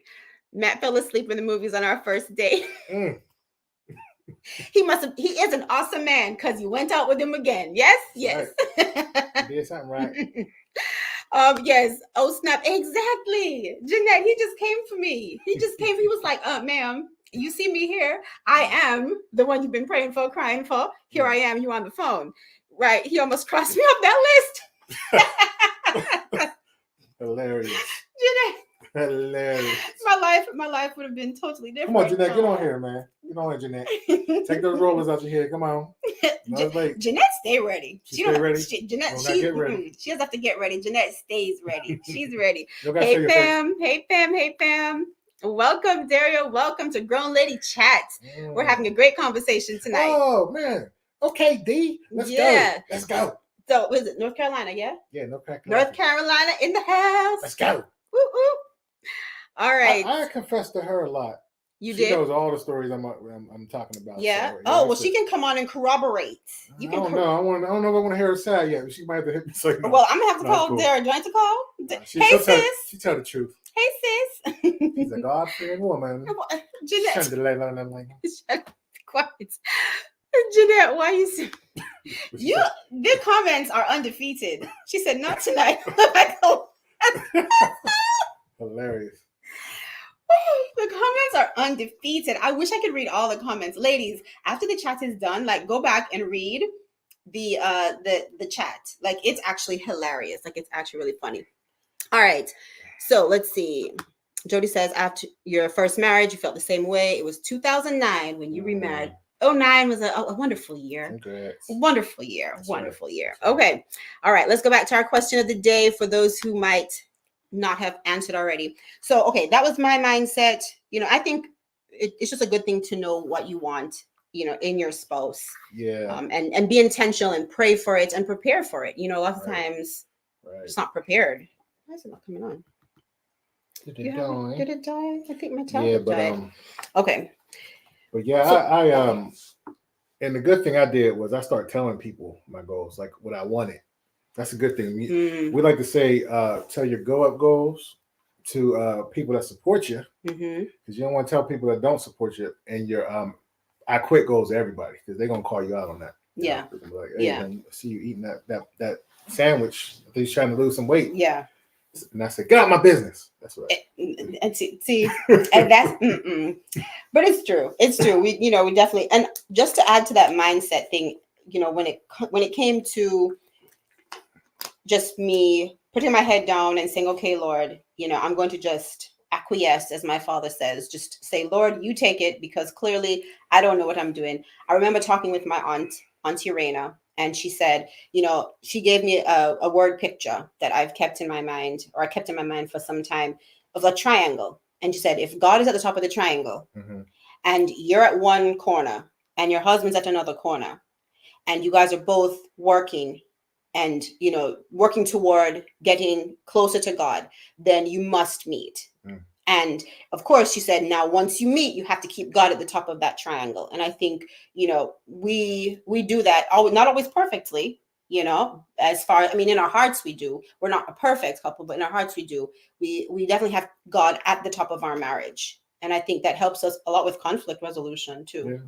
Speaker 1: Matt fell asleep in the movies on our first date. He is an awesome man because you went out with him again. Yes.
Speaker 2: Right. He did something right.
Speaker 1: Yes. Oh, snap. Exactly. Jeanette, he just came for me. He was like, ma'am, you see me here. I am the one you've been praying for, crying for. Here I am, you on the phone. Right. He almost crossed me off that list.
Speaker 2: Hilarious.
Speaker 1: Jeanette.
Speaker 2: Hilarious.
Speaker 1: My life would have been totally different.
Speaker 2: Come on, Jeanette, get on here, man. Get on here, Jeanette. Take those rollers out your head. Come on.
Speaker 1: Jeanette, stay ready.
Speaker 2: She stay ready.
Speaker 1: Jeanette,
Speaker 2: get ready.
Speaker 1: She doesn't have to get ready. Jeanette stays ready. She's ready.
Speaker 2: Hey, Pam.
Speaker 1: Hey, Pam. Hey, Pam. Welcome, Dario. Welcome to Grown Lady Chat. We're having a great conversation tonight.
Speaker 2: Oh, man. Okay, D. Let's go. Let's go.
Speaker 1: So, was it North Carolina, yeah?
Speaker 2: Yeah, North Carolina.
Speaker 1: North Carolina in the house.
Speaker 2: Let's go.
Speaker 1: Woo-hoo. All right.
Speaker 2: I confess to her a lot.
Speaker 1: She
Speaker 2: knows all the stories I'm talking about.
Speaker 1: Yeah.
Speaker 2: So,
Speaker 1: she can come on and corroborate.
Speaker 2: I don't know. I don't know if I want to hear her side yet. She might have to hit me. So, no.
Speaker 1: Well, I'm gonna have to call Dara. Do I have to call?
Speaker 2: Hey, sis. She tell the truth.
Speaker 1: Hey, sis.
Speaker 2: She's a God-fearing woman.
Speaker 1: Jeanette. Quiet.
Speaker 2: Jeanette,
Speaker 1: why you? The comments are undefeated. She said, "Not tonight."
Speaker 2: Hilarious.
Speaker 1: The comments are undefeated. I wish I could read all the comments. Ladies, after the chat is done, like go back and read the chat. Like it's actually hilarious. Like it's actually really funny. All right. So let's see. Jody says, after your first marriage, you felt the same way. It was 2009 when you remarried. 2009 was a wonderful year.
Speaker 2: Congrats.
Speaker 1: Wonderful year.
Speaker 2: That's
Speaker 1: wonderful
Speaker 2: right.
Speaker 1: year. Okay. All right. Let's go back to our question of the day for those who might not have answered already. So, okay, that was my mindset. You know, I think it's just a good thing to know what you want, you know, in your spouse.
Speaker 2: Yeah.
Speaker 1: And be intentional and pray for it and prepare for it. You know, a lot of times it's not prepared. Why is it not coming on?
Speaker 2: Did it die?
Speaker 1: Did it die? I think my tablet died. Okay.
Speaker 2: But yeah,
Speaker 1: So-
Speaker 2: I and the good thing I did was I started telling people my goals, like what I wanted. That's a good thing. We like to say, tell your go up goals to people that support you, because you don't want to tell people that don't support you and your I quit goals to everybody, because they're gonna call you out on that.
Speaker 1: Yeah.
Speaker 2: They're gonna be like, hey, man, I see you eating that sandwich. I think he's trying to lose some weight.
Speaker 1: Yeah.
Speaker 2: And I said, get out my business. That's right.
Speaker 1: And see, and that's but it's true. It's true. We definitely, and just to add to that mindset thing, when it came to just me putting my head down and saying, okay, Lord, I'm going to just acquiesce, as my father says, just say, Lord, you take it, because clearly I don't know what I'm doing. I remember talking with my Auntie Raina, and she said, she gave me a word picture that I've kept in my mind, or I kept in my mind for some time, of a triangle. And she said, if God is at the top of the triangle and you're at one corner and your husband's at another corner, and you guys are both working and working toward getting closer to God, then you must meet. And of course, she said, now once you meet, you have to keep God at the top of that triangle. And I think we do that, not always perfectly, as far, in our hearts we do. We're not a perfect couple, but in our hearts we do. We definitely have God at the top of our marriage, and I think that helps us a lot with conflict resolution too.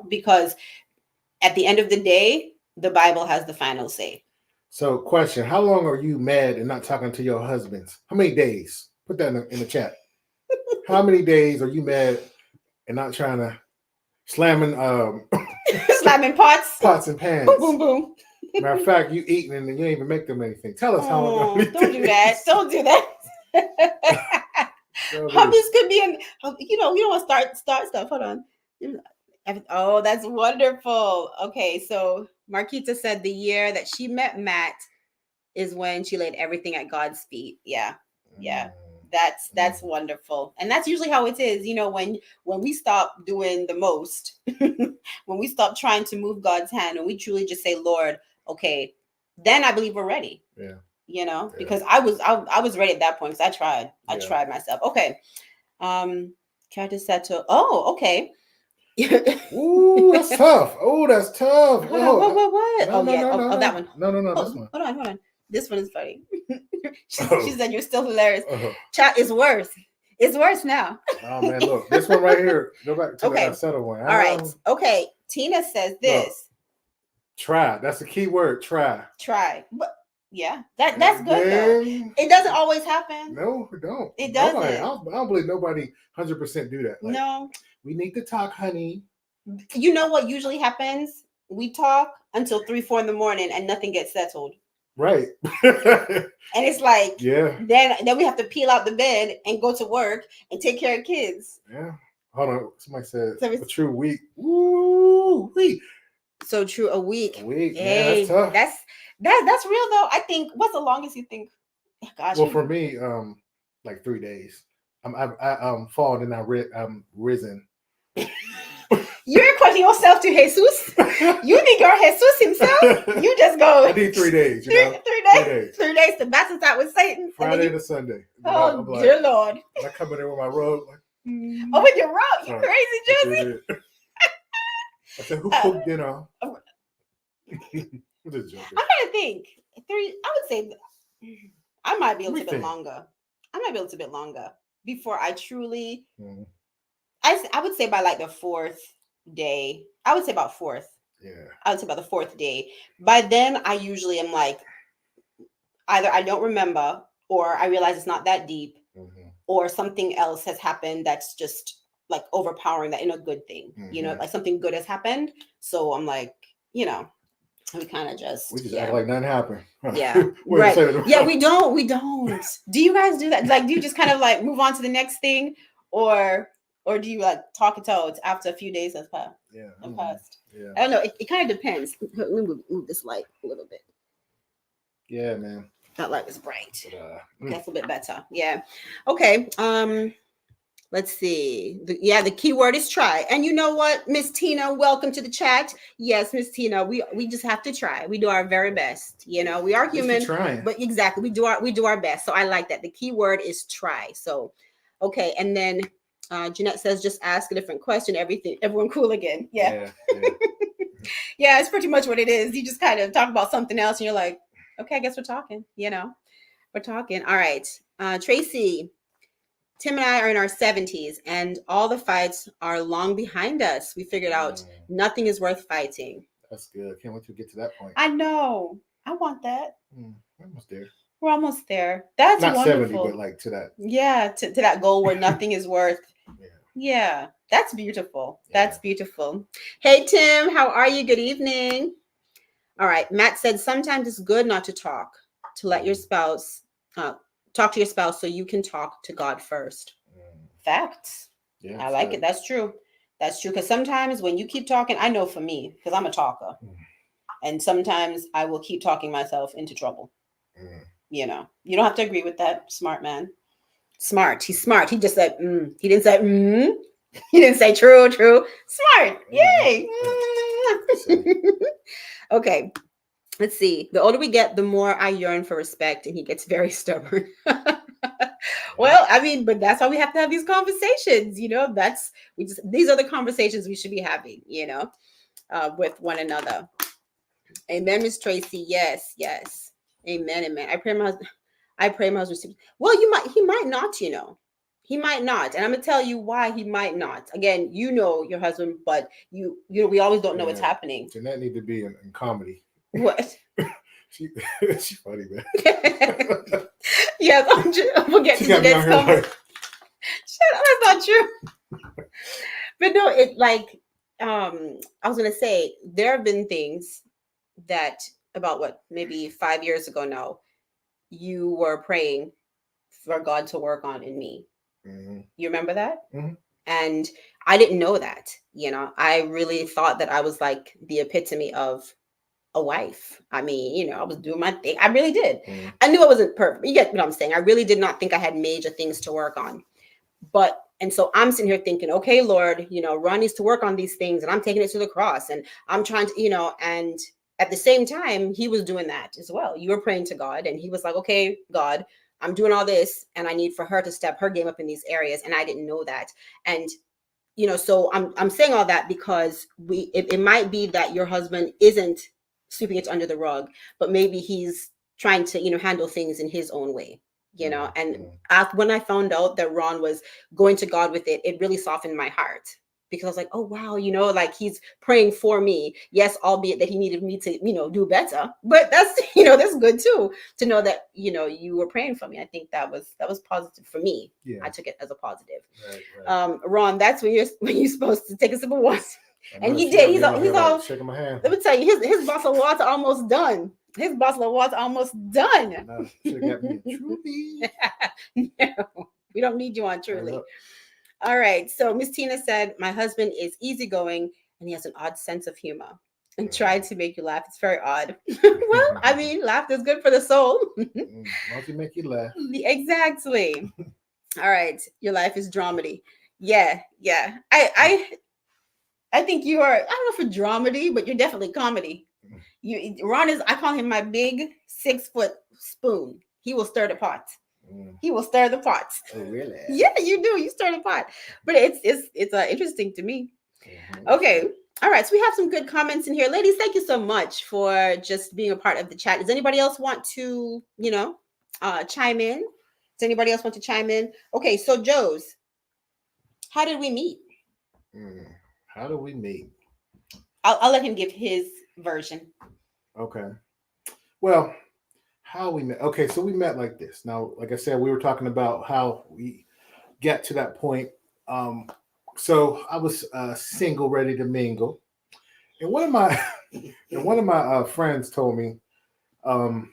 Speaker 1: Because at the end of the day, the Bible has the final say.
Speaker 2: So, question: how long are you mad and not talking to your husbands? How many days? Put that in the chat. How many days are you mad and not trying to slamming
Speaker 1: slamming pots
Speaker 2: and pans?
Speaker 1: Boom, boom, boom.
Speaker 2: Matter of fact, you eating and you didn't even make them anything. Tell us how long.
Speaker 1: Don't do that. Don't do that. Hobbies could be in. We don't want to start stuff. Hold on. Oh, that's wonderful. Okay, so Marquita said the year that she met Matt is when she laid everything at God's feet. Yeah. That's wonderful. And that's usually how it is, when we stop doing the most, when we stop trying to move God's hand, and we truly just say, Lord, okay, then I believe we're ready. Because I was ready at that point, because I tried myself. Okay. Tried to settle. Oh, okay.
Speaker 2: Ooh, that's tough. Oh, that's tough.
Speaker 1: What? No, that one.
Speaker 2: No, this one.
Speaker 1: Hold on. This one is funny. She said you're still hilarious. Chat is worse. It's worse now.
Speaker 2: Oh man, look, this one right here. Go back to the settle one.
Speaker 1: All right. Okay. Tina says this.
Speaker 2: Look, try. That's the key word. Try.
Speaker 1: But yeah, that's good though. It doesn't always happen.
Speaker 2: No, it don't.
Speaker 1: It doesn't.
Speaker 2: I don't believe nobody 100% do that. Like,
Speaker 1: no.
Speaker 2: We need to talk, honey.
Speaker 1: You know what usually happens? We talk until 3-4 in the morning and nothing gets settled.
Speaker 2: Right.
Speaker 1: And it's like,
Speaker 2: yeah.
Speaker 1: Then we have to peel out the bed and go to work and take care of kids.
Speaker 2: Yeah. Hold on. Somebody said a true week. Ooh, week.
Speaker 1: So true, a week.
Speaker 2: A week.
Speaker 1: Hey,
Speaker 2: yeah, that's tough.
Speaker 1: That's real though. I think. What's the longest you think? Gosh.
Speaker 2: Well, for me, like 3 days. I'm fallen and I'm risen.
Speaker 1: You're equating yourself to Jesus. You think you're Jesus himself? You just go.
Speaker 2: I need 3 days.
Speaker 1: 3 days. 3 days to battle that with Satan.
Speaker 2: Friday to Sunday.
Speaker 1: Oh, dear Lord.
Speaker 2: I come in there with my robe. Like,
Speaker 1: oh, with your robe? You crazy, Josie?
Speaker 2: I said, who cooked dinner? I'm
Speaker 1: just joking. I'm trying to think. 3. I would say I might be a little bit longer. Before I truly. I would say by like the 4th day. I would say about 4th.
Speaker 2: Yeah.
Speaker 1: I would say about the 4th day. By then, I usually am like, either I don't remember, or I realize it's not that deep, or something else has happened that's just like overpowering that in a good thing. Like something good has happened. So I'm like, we kind of just.
Speaker 2: We just act like nothing happened.
Speaker 1: Yeah. Right. Yeah, we don't. Do you guys do that? Like, do you just kind of like move on to the next thing, or do you like talk it out after a few days has passed?
Speaker 2: Yeah.
Speaker 1: Yeah. I don't know. It kind of depends. Let me move this light a little bit.
Speaker 2: Yeah, man.
Speaker 1: That light is bright. But, that's a bit better. Yeah. Okay. Let's see. The key word is try. And you know what, Miss Tina, welcome to the chat. Yes, Miss Tina, we just have to try. We do our very best. We are human, but exactly, we do our best. So I like that. The key word is try. So, okay. And then Jeanette says, just ask a different question. Everyone cool again. Yeah.
Speaker 2: Yeah.
Speaker 1: Yeah, it's pretty much what it is. You just kind of talk about something else and you're like, okay, I guess we're talking, we're talking. All right. Tracy, Tim and I are in our 70s and all the fights are long behind us. We figured out nothing is worth fighting.
Speaker 2: That's good. Can't wait to get to that point.
Speaker 1: I know. I want that.
Speaker 2: We're almost there.
Speaker 1: We're almost there. That's
Speaker 2: not
Speaker 1: wonderful.
Speaker 2: 70, but like to that.
Speaker 1: Yeah, to that goal where nothing is worth. Yeah, that's beautiful. That's beautiful. Hey, Tim, how are you? Good evening. All right. Matt said sometimes it's good not to talk, to let your spouse talk to your spouse so you can talk to God first. Facts. Yeah, I like it. That's true. That's true. Because sometimes when you keep talking, I know for me, because I'm a talker, and sometimes I will keep talking myself into trouble. You don't have to agree with that. Smart man. Smart. He's smart. He just said, He didn't say, He didn't say true. Smart. Yay. Okay. Let's see. The older we get, the more I yearn for respect, and he gets very stubborn. Well, I mean, but that's why we have to have these conversations. These are the conversations we should be having, with one another. Amen, Miss Tracy. Yes. Amen. I pray my husband. Well, he might not, he might not. And I'm going to tell you why he might not. Again, your husband, but we always don't know what's happening.
Speaker 2: Jeanette need to be in comedy.
Speaker 1: What?
Speaker 2: She's funny, man.
Speaker 1: Yes, we'll get to the next comment. Shut up, that's not true. But no, I was gonna say there have been things that about maybe 5 years ago now, you were praying for God to work on in me. You remember that? And I didn't know that. I really thought that I was like the epitome of a wife. I mean, I was doing my thing. I really did. I knew I wasn't perfect. You get what I'm saying? I really did not think I had major things to work on. And so I'm sitting here thinking, okay, Lord, Ron needs to work on these things, and I'm taking it to the cross, and I'm trying to, and at the same time, he was doing that as well. You were praying to God, and he was like, okay, God, I'm doing all this, and I need for her to step her game up in these areas, and I didn't know that. And so I'm saying all that because it might be that your husband isn't sweeping it under the rug, but maybe he's trying to, handle things in his own way, and when I found out that Ron was going to God with it, it really softened my heart, because I was like, oh, wow, like he's praying for me. Yes, albeit that he needed me to, do better, but that's, that's good too, to know that, you were praying for me. I think that was positive for me. I took it as a positive. Right. Ron, that's when you're supposed to take a sip of water. And he did. He's all shaking my hand. Let me tell you, his bottle of water almost done. Should have got me a Truly. No, we don't need you on Truly. All right. So Miss Tina said, my husband is easygoing and he has an odd sense of humor and tried to make you laugh. It's very odd. Well, I mean, laughter is good for the soul.
Speaker 2: Won't he make you laugh?
Speaker 1: Exactly. All right. Your life is dramedy. Yeah. I think you are, I don't know for dramedy, but you're definitely comedy. Ron is, I call him my big 6-foot spoon. He will stir the pot. He will stir the pot.
Speaker 2: Oh, really?
Speaker 1: Yeah, you do. You stir the pot. But it's interesting to me. Okay. All right. So we have some good comments in here. Ladies, thank you so much for just being a part of the chat. Does anybody else want to, chime in? Does anybody else want to chime in? Okay. So Joe's, how did we meet?
Speaker 2: How do we meet?
Speaker 1: I'll let him give his version.
Speaker 2: Okay. Well, how we met. Okay, so we met like this. Now, like I said, we were talking about how we get to that point. So I was single, ready to mingle, and one of my friends told me, "Man,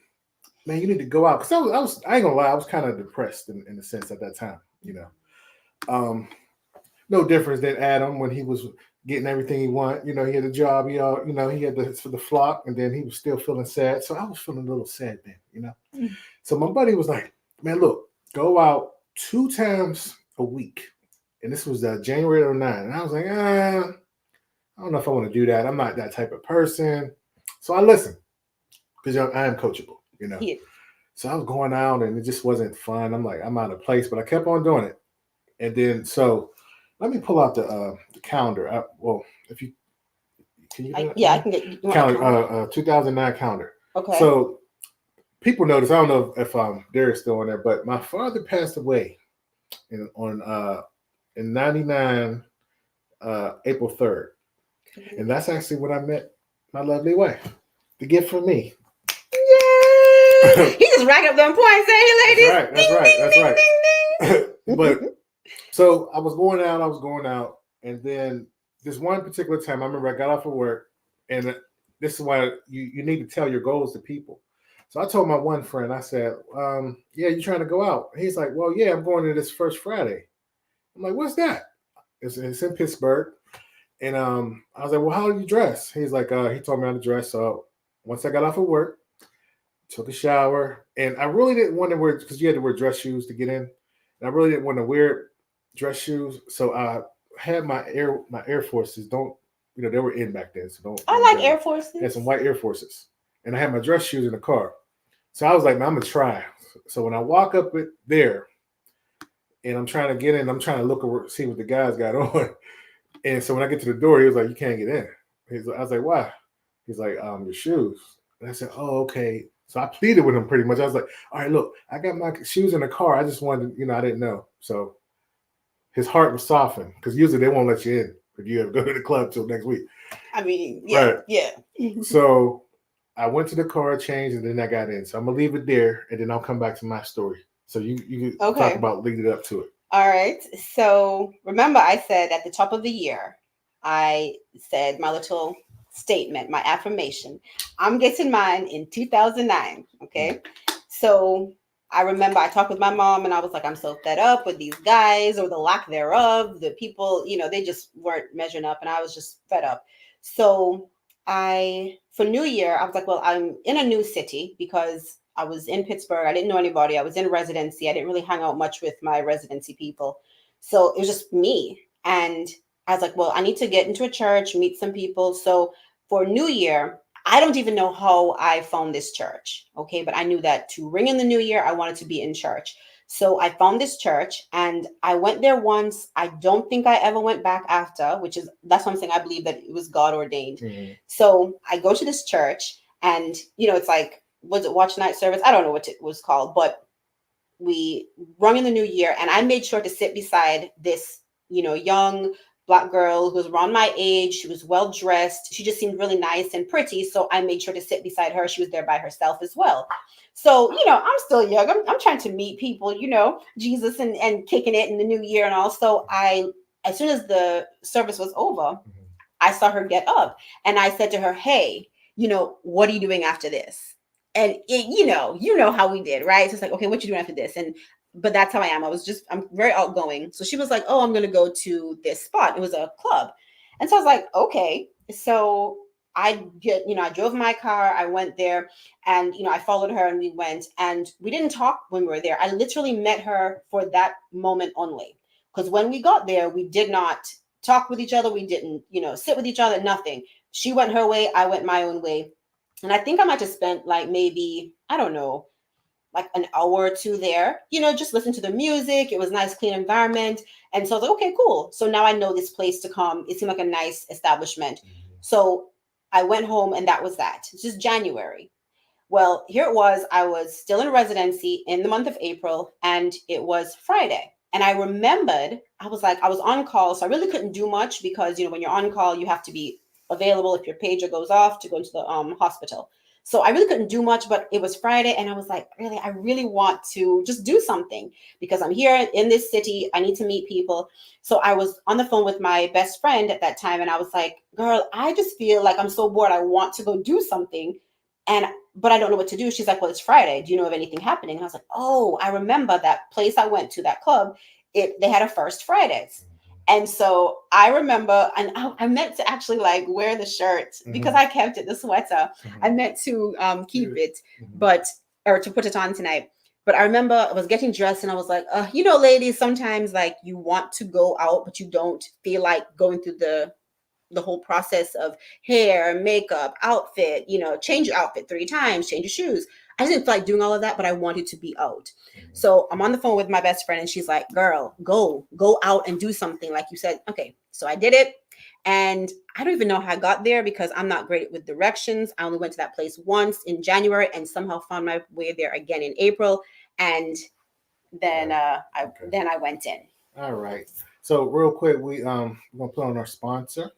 Speaker 2: you need to go out." Because I ain't gonna lie, I was kind of depressed in a sense at that time. No difference than Adam when he was getting everything he wanted. He had a job. He had the flock, and then he was still feeling sad. So I was feeling a little sad then, So my buddy was like, "Man, look, go out 2 times a week." And this was January of 2009. And I was like, I don't know if I want to do that. I'm not that type of person. So I listened because I am coachable, Yeah. So I was going out and it just wasn't fun. I'm like, I'm out of place, but I kept on doing it. And then, so Let me pull out the calendar. Well, if you can you do that?
Speaker 1: Yeah, I can get you want a
Speaker 2: Calendar,
Speaker 1: calendar?
Speaker 2: 2009 calendar.
Speaker 1: Okay.
Speaker 2: So people notice. I don't know if Derek's still on there, but my father passed away in '99, April 3rd, and that's actually when I met my lovely wife. The gift from me.
Speaker 1: Yay! He just racking up them points, ain't he, ladies?
Speaker 2: That's right. That's
Speaker 1: Ding,
Speaker 2: right.
Speaker 1: ding,
Speaker 2: That's
Speaker 1: ding,
Speaker 2: right.
Speaker 1: ding, ding.
Speaker 2: But so I was going out, and then this one particular time, I remember I got off of work, and this is why you need to tell your goals to people. So I told my one friend, I said, "Yeah, you trying to go out?" He's like, "Well, yeah, I'm going to this first Friday." I'm like, "What's that?" It's in Pittsburgh, and I was like, "Well, how do you dress?" He's like, he told me how to dress. So once I got off of work, took a shower, and I really didn't want to wear because you had to wear dress shoes to get in, and I really didn't want to wear dress shoes, so I had my Air Forces. Don't they were in back then, so don't
Speaker 1: I like
Speaker 2: judge me.
Speaker 1: Air Forces.
Speaker 2: I had some white Air Forces, and I had my dress shoes in the car. So I was like, man, I'm gonna try. So when I walk up there, and I'm trying to get in, I'm trying to look over, see what the guys got on, and so when I get to the door, he was like, you can't get in. I was like, why? He's like, your shoes. And I said, oh, okay. So I pleaded with him pretty much. I was like, all right, look, I got my shoes in the car. I just wanted, I didn't know. So his heart was softened because usually they won't let you in if you ever go to the club till next week.
Speaker 1: I mean, yeah,
Speaker 2: Right.
Speaker 1: yeah.
Speaker 2: So I went to the car, changed, and then I got in. So I'm gonna leave it there, and then I'll come back to my story. So you can talk about leading up to it.
Speaker 1: All right. So remember, I said at the top of the year, I said my little statement, my affirmation. I'm getting mine in 2009. Okay. So I remember I talked with my mom and I was like, I'm so fed up with these guys or the lack thereof. The people, they just weren't measuring up and I was just fed up. So for New Year, I was like, well, I'm in a new city because I was in Pittsburgh. I didn't know anybody. I was in residency. I didn't really hang out much with my residency people. So it was just me. And I was like, well, I need to get into a church, meet some people. So for New Year, I don't even know how I found this church. Okay. But I knew that to ring in the new year, I wanted to be in church. So I found this church and I went there once. I don't think I ever went back after, that's something I believe that it was God ordained. Mm-hmm. So I go to this church and, it's like, was it watch night service? I don't know what it was called, but we rung in the new year and I made sure to sit beside this, young Black girl who was around my age. She was well dressed. She just seemed really nice and pretty. So I made sure to sit beside her. She was there by herself as well. So, I'm still young. I'm trying to meet people, Jesus and kicking it in the new year. And also as soon as the service was over, I saw her get up and I said to her, hey, what are you doing after this? And how we did, right? So it's like, okay, what you doing after this? But that's how I am. I'm very outgoing. So she was like, oh, I'm going to go to this spot. It was a club. And so I was like, okay. So I drove my car. I went there and, I followed her and we went and we didn't talk when we were there. I literally met her for that moment only. Because when we got there, we did not talk with each other. We didn't, sit with each other, nothing. She went her way. I went my own way. And I think I might have spent like maybe, I don't know, like an hour or two there, just listen to the music. It was a nice, clean environment. And so I was like, okay, cool. So now I know this place to come. It seemed like a nice establishment. Mm-hmm. So I went home and that was that. It's just January. Well, here it was. I was still in residency in the month of April and it was Friday. And I remembered, I was on call. So I really couldn't do much because, when you're on call, you have to be available if your pager goes off to go into the hospital. So I really couldn't do much, but it was Friday. And I was like, I really want to just do something because I'm here in this city. I need to meet people. So I was on the phone with my best friend at that time. And I was like, girl, I just feel like I'm so bored. I want to go do something. But I don't know what to do. She's like, well, it's Friday. Do you know of anything happening? And I was like, oh, I remember that place I went to, that club. They had a first Fridays. And so I remember, and I meant to actually like wear the shirt because I kept it, the sweater. I meant to keep it, or to put it on tonight. But I remember I was getting dressed and I was like, ladies, sometimes like you want to go out, but you don't feel like going through the whole process of hair, makeup, outfit, change your outfit 3 times, change your shoes. I didn't feel like doing all of that, but I wanted to be out. So I'm on the phone with my best friend and she's like, girl, go out and do something. Like you said, okay. So I did it. And I don't even know how I got there because I'm not great with directions. I only went to that place once in January and somehow found my way there again in April. And then I went in.
Speaker 2: All right. So real quick, we're gonna put on our sponsor.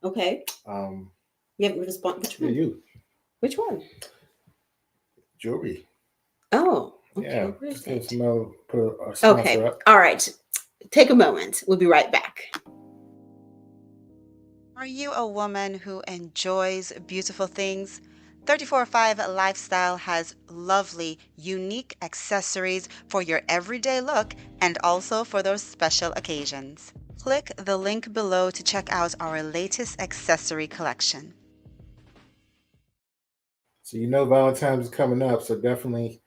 Speaker 1: Okay. You haven't responded. Which one?
Speaker 2: Yeah, you.
Speaker 1: Which one?
Speaker 2: Jewelry.
Speaker 1: Oh, okay.
Speaker 2: Yeah.
Speaker 1: Where's
Speaker 2: Just give
Speaker 1: it?
Speaker 2: some put our sponsor
Speaker 1: Okay.
Speaker 2: up.
Speaker 1: All right. Take a moment. We'll be right back.
Speaker 3: Are you a woman who enjoys beautiful things? 34/5 Lifestyle has lovely, unique accessories for your everyday look and also for those special occasions. Click the link below to check out our latest accessory collection.
Speaker 2: So Valentine's is coming up, so definitely,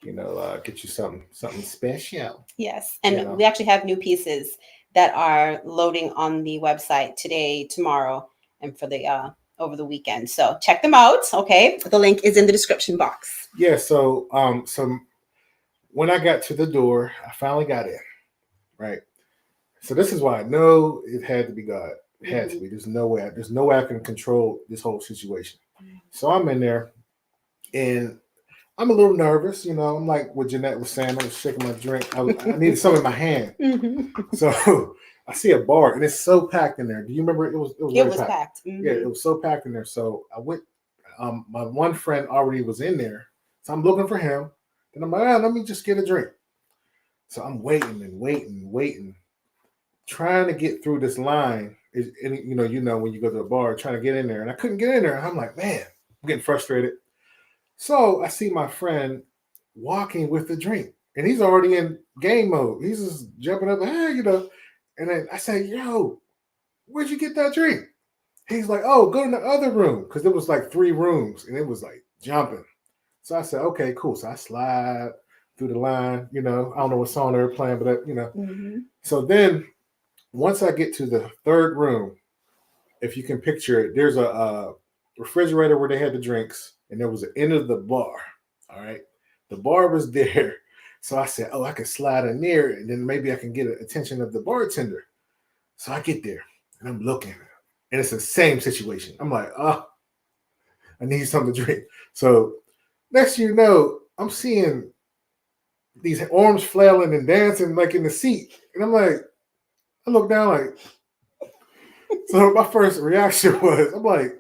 Speaker 2: get you something special.
Speaker 1: Yes. And we actually have new pieces that are loading on the website today, tomorrow, and for the over the weekend. So check them out. Okay. The link is in the description box.
Speaker 2: Yeah, so when I got to the door, I finally got in. Right. So this is why I know it had to be God. It had to be. There's no way I can control this whole situation. So I'm in there and I'm a little nervous, I'm like what Jeanette was saying. I was shaking my drink. I needed something in my hand. So I see a bar and it's so packed in there. Do you remember? It was
Speaker 1: packed.
Speaker 2: Yeah, it was so packed in there. So I went. My one friend already was in there, so I'm looking for him. Then I'm like, let me just get a drink. So I'm waiting and waiting, trying to get through this line. And when you go to a bar, trying to get in there, and I couldn't get in there. And I'm like, man, I'm getting frustrated. So I see my friend walking with the drink, and he's already in game mode. He's just jumping up, And then I say, yo, where'd you get that drink? He's like, oh, go in the other room, because there was like 3 rooms, and it was like jumping. So I said, okay, cool. So I slide through the line. I don't know what song they were playing, but So then once I get to the 3rd room, if you can picture it, there's a refrigerator where they had the drinks, and there was an end of the bar. All right. The bar was there. So I said, oh, I can slide in there, and then maybe I can get the attention of the bartender. So I get there, and I'm looking, and it's the same situation. I'm like, oh, I need something to drink. So next thing you know, I'm seeing these arms flailing and dancing like in the seat. And I'm like, I look down like, so my first reaction was, I'm like,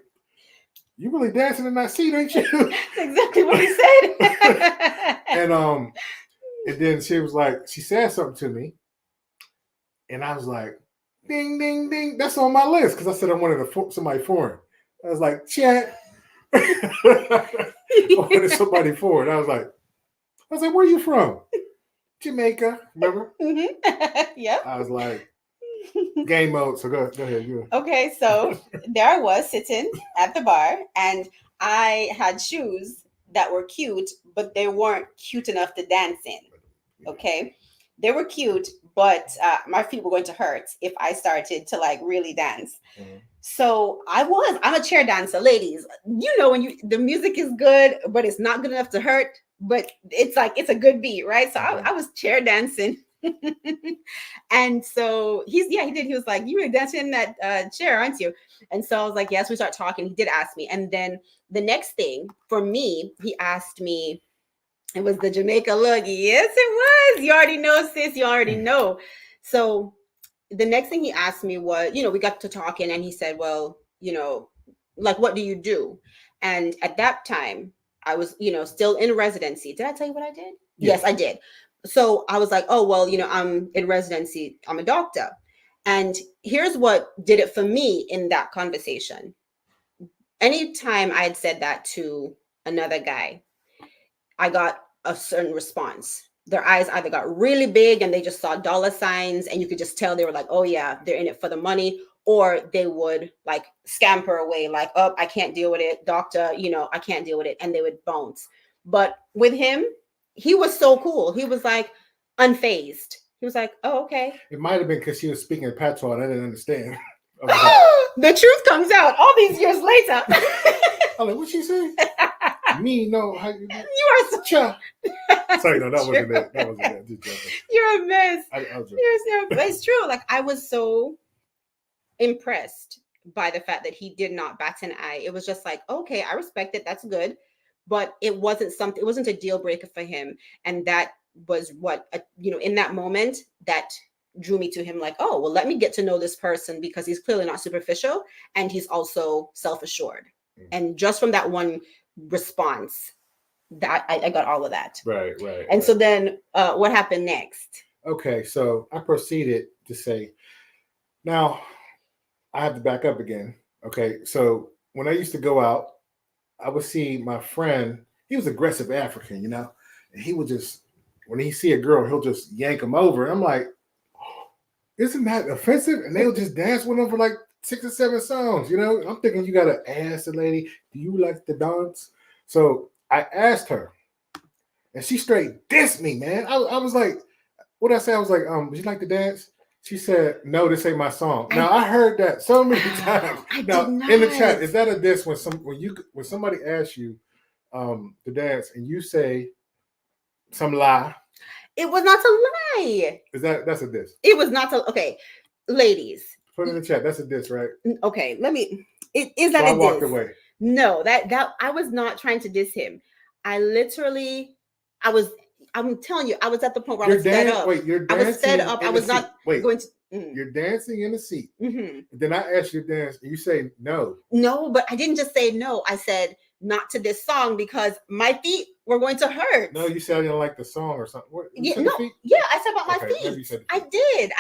Speaker 2: you really dancing in that seat, ain't you?
Speaker 1: That's exactly what he said.
Speaker 2: And then she was like, she said something to me. And I was like, ding, ding, ding. That's on my list. Because I said I wanted somebody foreign. I was like, chat. I wanted somebody foreign. I was like, where are you from? Jamaica. Remember?
Speaker 1: Yep.
Speaker 2: I was like, game mode. So go ahead. You.
Speaker 1: Okay, so there I was sitting at the bar, and I had shoes that were cute, but they weren't cute enough to dance in. Okay, they were cute, but my feet were going to hurt if I started to like really dance. So I'm a chair dancer, ladies. When the music is good, but it's not good enough to hurt, but it's a good beat, right? So I was chair dancing. And so he did. He was like, you were dancing in that chair, aren't you? And so I was like, yes. We start talking. He did ask me. And then the next thing for me, he asked me, it was the Jamaica look. Yes, it was. You already know, sis. You already know. So the next thing he asked me was, we got to talking, and he said, well, like, what do you do? And at that time, I was, still in residency. Did I tell you what I did? Yes, I did. So I was like, oh, well, I'm in residency. I'm a doctor. And here's what did it for me in that conversation. Anytime I had said that to another guy, I got a certain response. Their eyes either got really big and they just saw dollar signs, and you could just tell they were like, oh yeah, they're in it for the money, or they would like scamper away, like, oh, I can't deal with it, doctor, I can't deal with it, and they would bounce. But with him, he was so cool. He was like unfazed. He was like, oh, okay.
Speaker 2: It might have been because she was speaking patois and I didn't understand.
Speaker 1: The truth comes out all these years later.
Speaker 2: I'm like, what'd she say? Me, no. How you?
Speaker 1: You are so
Speaker 2: Cha. Sorry, no, that
Speaker 1: true.
Speaker 2: wasn't it. That wasn't it. Just joking.
Speaker 1: You're a mess.
Speaker 2: I was joking.
Speaker 1: You're so, but it's true. Like I was so impressed by the fact that he did not bat an eye. It was just like, okay, I respect it. That's good. But it wasn't something, it wasn't a deal breaker for him. And that was what, in that moment that drew me to him, like, oh, well, let me get to know this person because he's clearly not superficial and he's also self-assured.
Speaker 2: Mm.
Speaker 1: And just from that one response, that I got all of that.
Speaker 2: Right.
Speaker 1: And so then what happened next?
Speaker 2: Okay, so I proceeded to say, now I have to back up again. Okay, so when I used to go out, I would see my friend. He was aggressive African, and he would just, when he see a girl, he'll just yank him over. And I'm like, oh, isn't that offensive? And they'll just dance with him for like 6 or 7 songs. I'm thinking, you gotta ask the lady, do you like to dance? So I asked her, and she straight dissed me, man. I was like, what did I say? I was like, would you like to dance? She said, no, this ain't my song. Now I heard that so many times. Now in the chat, is that a diss when somebody asks you to dance and you say some lie?
Speaker 1: It was not a lie.
Speaker 2: That's a diss?
Speaker 1: It was not okay, ladies.
Speaker 2: Put it in the chat. That's a diss, right?
Speaker 1: Okay, let me. Is that
Speaker 2: so
Speaker 1: a
Speaker 2: I walked
Speaker 1: diss?
Speaker 2: Away.
Speaker 1: No, that I was not trying to diss him. I'm telling you, I was at the point where I was fed up.
Speaker 2: Wait, you're dancing.
Speaker 1: I was fed up. I was not going to.
Speaker 2: You're dancing in the seat.
Speaker 1: Mm-hmm.
Speaker 2: Then I asked you to dance, and you say no.
Speaker 1: No, but I didn't just say no. I said not to this song because my feet were going to hurt.
Speaker 2: No, you said I didn't like the song or something.
Speaker 1: I said about my feet. I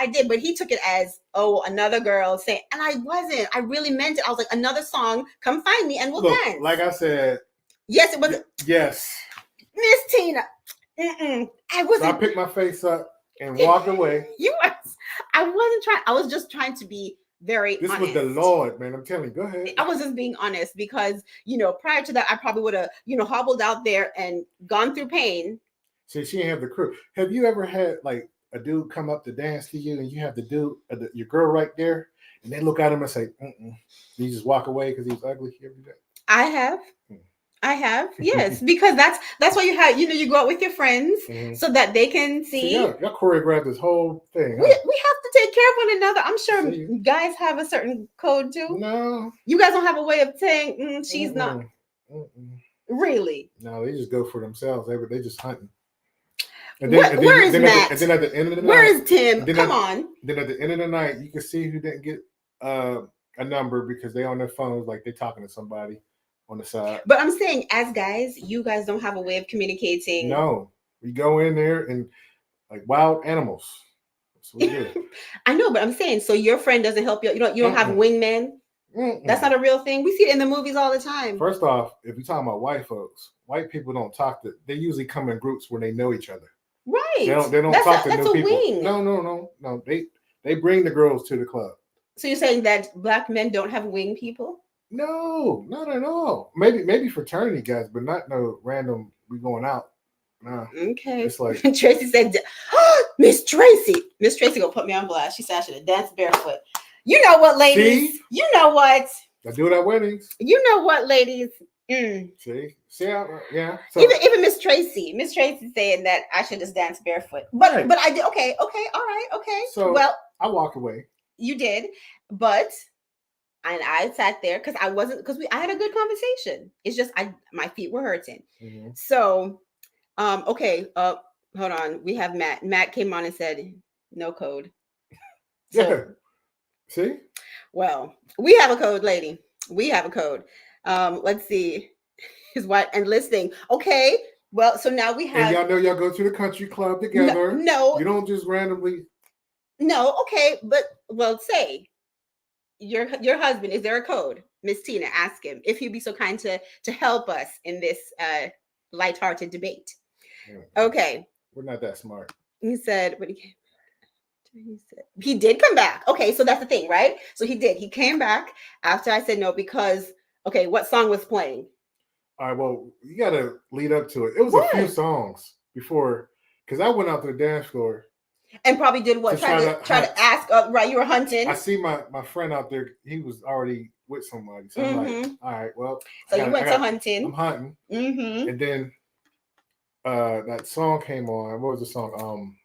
Speaker 1: did, but he took it as, oh, another girl saying, and I wasn't. I really meant it. I was like, another song, come find me and we'll dance.
Speaker 2: Like I said.
Speaker 1: Yes, it was.
Speaker 2: Yes.
Speaker 1: Miss Tina. I wasn't.
Speaker 2: So I picked my face up and walked away.
Speaker 1: I wasn't trying. I was just trying to be very honest.
Speaker 2: Was the Lord, man. I'm telling you. Go ahead.
Speaker 1: I was just being honest because, prior to that, I probably would have, hobbled out there and gone through pain.
Speaker 2: See, she didn't have the crew. Have you ever had like a dude come up to dance to you and you have the dude, your girl right there, and they look at him and say, you just walk away because he's ugly?
Speaker 1: I have, yes, because that's why you have, you go out with your friends so that they can see.
Speaker 2: Y'all choreographed this whole thing.
Speaker 1: We have to take care of one another. I'm sure guys have a certain code too.
Speaker 2: No,
Speaker 1: you guys don't have a way of saying she's not. Really?
Speaker 2: No, they just go for themselves. They just hunting.
Speaker 1: And then, where is Matt?
Speaker 2: And then at the end of the night,
Speaker 1: where is Tim? Come on.
Speaker 2: Then at the end of the night, you can see who didn't get a number because they on their phones, like they talking to somebody on the side.
Speaker 1: But I'm saying, as guys, you guys don't have a way of communicating.
Speaker 2: No, we go in there and like wild animals. That's what we do.
Speaker 1: I know, but I'm saying, so your friend doesn't help you. You don't have wingmen. That's not a real thing. We see it in the movies all the time. First off,
Speaker 2: if you're talking about white folks, white people don't talk to. They usually come in groups when they know each other.
Speaker 1: Right.
Speaker 2: They don't talk to new people. Wing. No. They bring the girls to the club.
Speaker 1: So you're saying that black men don't have wing people?
Speaker 2: No, not at all. Maybe fraternity guys, but not no random. We going out. Nah.
Speaker 1: Okay.
Speaker 2: It's like
Speaker 1: Tracy said, Miss Tracy gonna put me on blast. She said I should have danced barefoot. You know what, ladies?
Speaker 2: See?
Speaker 1: You know what?
Speaker 2: I do it at weddings.
Speaker 1: You know what, ladies?
Speaker 2: See, yeah.
Speaker 1: So, even Miss Tracy saying that I should just dance barefoot, but I did. Okay, all right, okay.
Speaker 2: So
Speaker 1: well,
Speaker 2: I walked away.
Speaker 1: You did, but I sat there because I had a good conversation. It's just my feet were hurting. Mm-hmm. So, okay. Hold on. We have Matt. Matt came on and said no code.
Speaker 2: So, yeah. See?
Speaker 1: Well, we have a code, lady. We have a code. Let's see. His wife and listening. Okay. Well, so now we have.
Speaker 2: And y'all know y'all go to the country club together.
Speaker 1: No.
Speaker 2: You don't just randomly.
Speaker 1: No. Okay. But say your husband, is there a code? Miss Tina, ask him if he'd be so kind to help us in this lighthearted debate. Yeah. Okay.
Speaker 2: We're not that smart.
Speaker 1: He said, he did come back. Okay, so that's the thing, right? So he did. He came back after I said no because, okay, what song was playing?
Speaker 2: All right, well, you got to lead up to it. It was a few songs before, because I went out to the dance floor.
Speaker 1: And probably did what? Try to ask, right, you were hunting.
Speaker 2: I see my friend out there. He was already with somebody. So I'm like, all right, well.
Speaker 1: So you went to hunting.
Speaker 2: I'm hunting. And then that song came on. What was the song?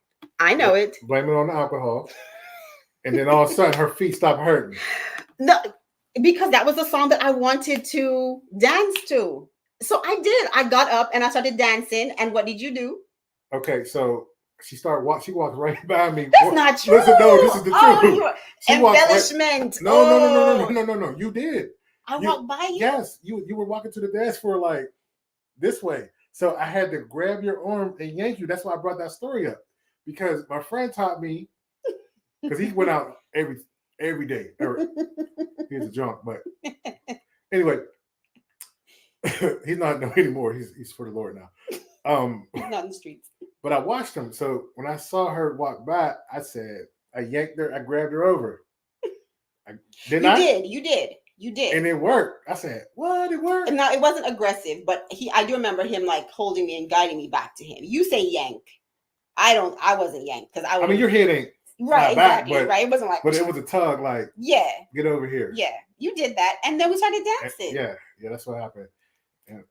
Speaker 1: I know it.
Speaker 2: Blame It on the Alcohol. And then all of a sudden her feet stopped hurting.
Speaker 1: No, because that was the song that I wanted to dance to. So I did. I got up and I started dancing. And what did you do?
Speaker 2: Okay, so she walked right by me.
Speaker 1: That's not true.
Speaker 2: Listen, no, this is the truth.
Speaker 1: Embellishment.
Speaker 2: No. You did.
Speaker 1: I walked by you?
Speaker 2: Yes, you were walking to the dance floor like this way. So I had to grab your arm and yank you. That's why I brought that story up. Because my friend taught me, because he went out every day. He's a drunk, but anyway, he's not anymore. He's for the Lord now.
Speaker 1: He's not in the streets.
Speaker 2: But I watched him. So when I saw her walk by, I yanked her, I grabbed her over. You did. And it worked. I said, what? It worked?
Speaker 1: No, it wasn't aggressive, but I do remember him like holding me and guiding me back to him. You say yank. I wasn't yanked because
Speaker 2: I mean, your head ain't
Speaker 1: right, exactly,
Speaker 2: back, but,
Speaker 1: right. It wasn't like,
Speaker 2: but it was a tug, like,
Speaker 1: yeah,
Speaker 2: get over here.
Speaker 1: Yeah, you did that, and then we started dancing.
Speaker 2: Yeah, that's what happened. And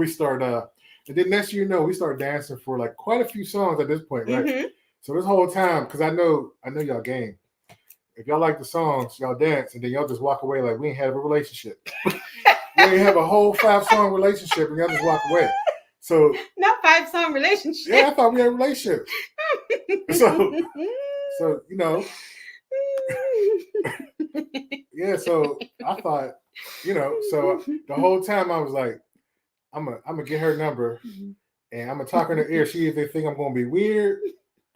Speaker 2: we started, and then next you know, we started dancing for like quite a few songs at this point, right? So this whole time, because I know y'all game. If y'all like the songs, y'all dance, and then y'all just walk away like we ain't have a relationship. We ain't have a whole 5-song relationship, and y'all just walk away. So
Speaker 1: not 5-song relationship.
Speaker 2: Yeah, I thought we had a relationship. So you know, yeah. So I thought, so the whole time I was like, I'm gonna get her number, and I'm gonna talk in her ear. She either think I'm gonna be weird,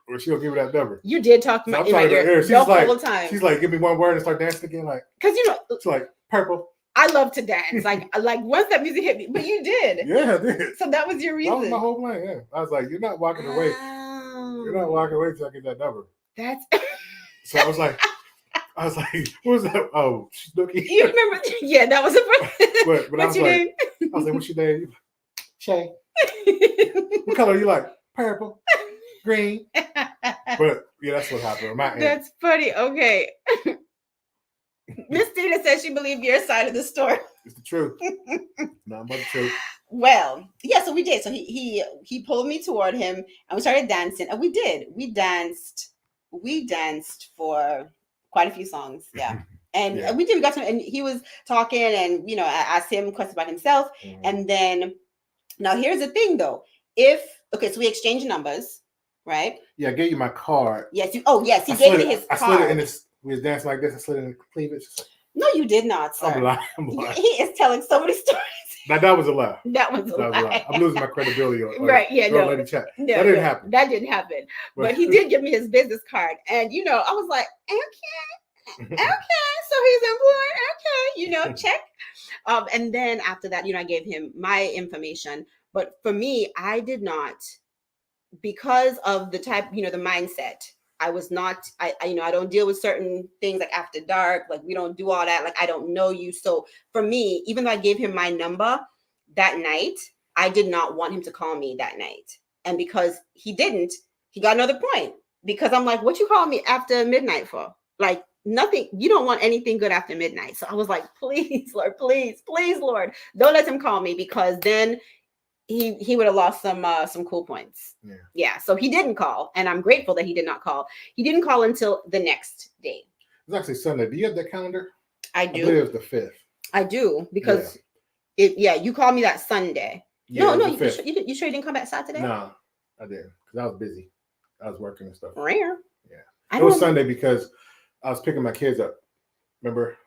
Speaker 2: or she'll give me that number.
Speaker 1: You did talk to my ear the whole time.
Speaker 2: She's like, give me one word and start dancing again, like
Speaker 1: because
Speaker 2: it's like purple.
Speaker 1: I love to dance. Like once that music hit me, but you did.
Speaker 2: Yeah, I did.
Speaker 1: So that was your reason.
Speaker 2: That was my whole plan. Yeah, I was like, you're not walking away. You're not walking away until I get that number.
Speaker 1: That's.
Speaker 2: So I was like, what was that? Oh, Snooki.
Speaker 1: You remember? Yeah, that was a.
Speaker 2: But what's your name? I was like, what's your name? Shay. What color you like? Purple, green. But yeah, that's what happened.
Speaker 1: That's funny. Okay. Miss Tina says she believed your side of the story.
Speaker 2: It's the truth. Nothing but the truth.
Speaker 1: Well, yeah, so we did. So he pulled me toward him and we started dancing. And we did. We danced for quite a few sons. Yeah. And we did. We got to, and he was talking and, I asked him questions about himself. Mm-hmm. And then, now here's the thing though. So we exchanged numbers, right?
Speaker 2: Yeah, I gave you my card.
Speaker 1: Yes. He gave me his card.
Speaker 2: I slid it in this. We was dancing like this. I slid in the cleavage.
Speaker 1: No, you did not, sir.
Speaker 2: I'm lying.
Speaker 1: He is telling so many stories.
Speaker 2: That was a lie.
Speaker 1: That was a lie.
Speaker 2: I'm losing my credibility.
Speaker 1: Right, yeah, no.
Speaker 2: Lady chat. No, that didn't happen.
Speaker 1: That didn't happen. But he did give me his business card. And, I was like, okay. So he's employed. Okay, check. And then after that, I gave him my information. But for me, I did not, because of the type, the mindset. I was not, I don't deal with certain things like after dark, like we don't do all that. Like, I don't know you. So for me, even though I gave him my number that night, I did not want him to call me that night. And because he didn't, he got another point because I'm like, what you call me after midnight for? Like nothing, you don't want anything good after midnight. So I was like, please, Lord, please, Lord, don't let him call me because then he would have lost some cool points. Yeah. So he didn't call, and I'm grateful that he did not call. He didn't call until the next day.
Speaker 2: It's actually Sunday. Do you have that calendar?
Speaker 1: I do.
Speaker 2: I believe it was the 5th.
Speaker 1: I do because you called me that Sunday.
Speaker 2: Yeah,
Speaker 1: no, you sure you didn't come back Saturday?
Speaker 2: No, I didn't because I was busy. I was working and stuff.
Speaker 1: Rare.
Speaker 2: Yeah. It was Sunday because I was picking my kids up. Remember?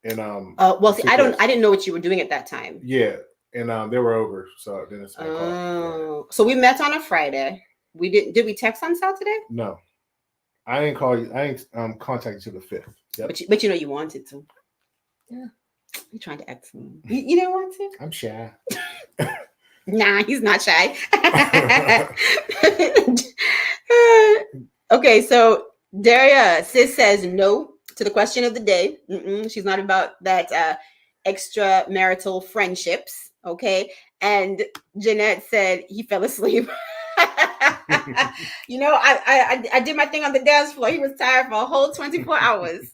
Speaker 2: And
Speaker 1: I didn't know what you were doing at that time.
Speaker 2: Yeah. And they were over, so then it's
Speaker 1: So we met on a Friday. We did we text on Saturday?
Speaker 2: No, I didn't call you. I didn't contact you till the 5th. Yep.
Speaker 1: But you wanted to. Yeah, you're trying to act small. You didn't want to.
Speaker 2: I'm shy.
Speaker 1: Nah, he's not shy. Okay, so Daria sis says no to the question of the day. She's not about that extramarital friendships. Okay. And Jeanette said he fell asleep. I did my thing on the dance floor. He was tired for a whole 24 hours.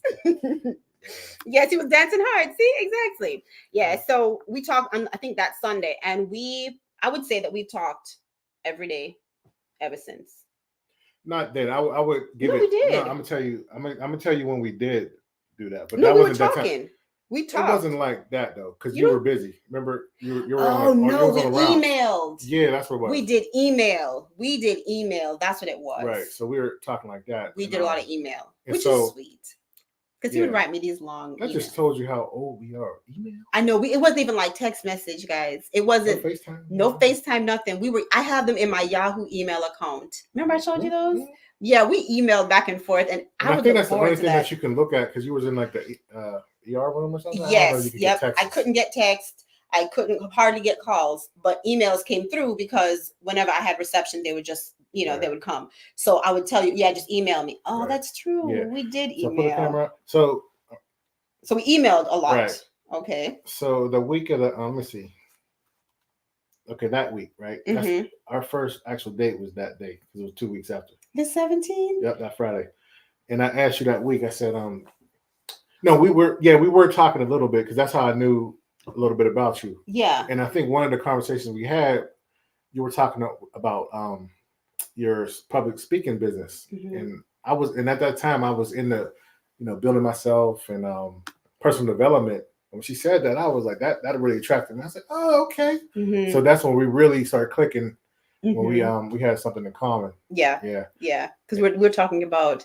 Speaker 1: Yes, he was dancing hard. See, exactly. Yeah. So we talked on, I think, that Sunday, and I would say that we've talked every day ever since.
Speaker 2: Not that I would give
Speaker 1: No,
Speaker 2: it.
Speaker 1: we did.
Speaker 2: No, I'm gonna tell you. I'm gonna tell you when we did do that, but
Speaker 1: No,
Speaker 2: that
Speaker 1: we were
Speaker 2: wasn't that time.
Speaker 1: talking. We
Speaker 2: It
Speaker 1: talked.
Speaker 2: wasn't like that though, because
Speaker 1: You
Speaker 2: you were
Speaker 1: don't-
Speaker 2: busy. Remember, you were
Speaker 1: Oh
Speaker 2: on.
Speaker 1: no,
Speaker 2: It was
Speaker 1: we
Speaker 2: on a round.
Speaker 1: emailed.
Speaker 2: Yeah, that's what it was.
Speaker 1: We did email. We did email. That's what it was.
Speaker 2: Right. So we were talking like that.
Speaker 1: We did a lot of email,
Speaker 2: and
Speaker 1: which
Speaker 2: so-
Speaker 1: is sweet. Because he would write me these long
Speaker 2: I
Speaker 1: emails.
Speaker 2: just told you how old we are. Email.
Speaker 1: I know it wasn't even like text message, guys. It
Speaker 2: No
Speaker 1: wasn't
Speaker 2: FaceTime.
Speaker 1: no FaceTime, nothing. I have them in my Yahoo email account. Remember I showed you those?
Speaker 2: Mhm.
Speaker 1: Yeah, we emailed back and forth, and I would
Speaker 2: think
Speaker 1: look
Speaker 2: that's the
Speaker 1: forward
Speaker 2: only
Speaker 1: to
Speaker 2: thing
Speaker 1: that.
Speaker 2: that you can look at because you was in like the ER room or something. I don't know if
Speaker 1: Yes,
Speaker 2: you could
Speaker 1: yep.
Speaker 2: get
Speaker 1: I
Speaker 2: texts.
Speaker 1: couldn't get text. I couldn't hardly get calls, but emails came through because whenever I had reception, they would just, they
Speaker 2: Right.
Speaker 1: would come. So I would tell you, yeah, just email me. Oh,
Speaker 2: Right.
Speaker 1: that's true.
Speaker 2: Yeah.
Speaker 1: We did
Speaker 2: So put the
Speaker 1: email.
Speaker 2: camera up. So
Speaker 1: So we emailed a lot.
Speaker 2: Right.
Speaker 1: Okay.
Speaker 2: So the week of the let me see. Okay, that week, right? That's
Speaker 1: Mhm.
Speaker 2: our first actual date was that day because it was 2 weeks after.
Speaker 1: The 17th?
Speaker 2: Yep, that Friday. And I asked you that week. I said, no, we were talking a little bit because that's how I knew a little bit about you.
Speaker 1: Yeah.
Speaker 2: And I think one of the conversations we had, you were talking about your public speaking business,
Speaker 1: Mhm.
Speaker 2: and at that time I was in the, building myself and personal development. When she said that, I was like, that really attracted me. I was like, oh, okay.
Speaker 1: Mhm.
Speaker 2: So that's when we really started clicking. When
Speaker 1: Mhm.
Speaker 2: we had something in common.
Speaker 1: Yeah.
Speaker 2: Yeah.
Speaker 1: Yeah. Because we're talking about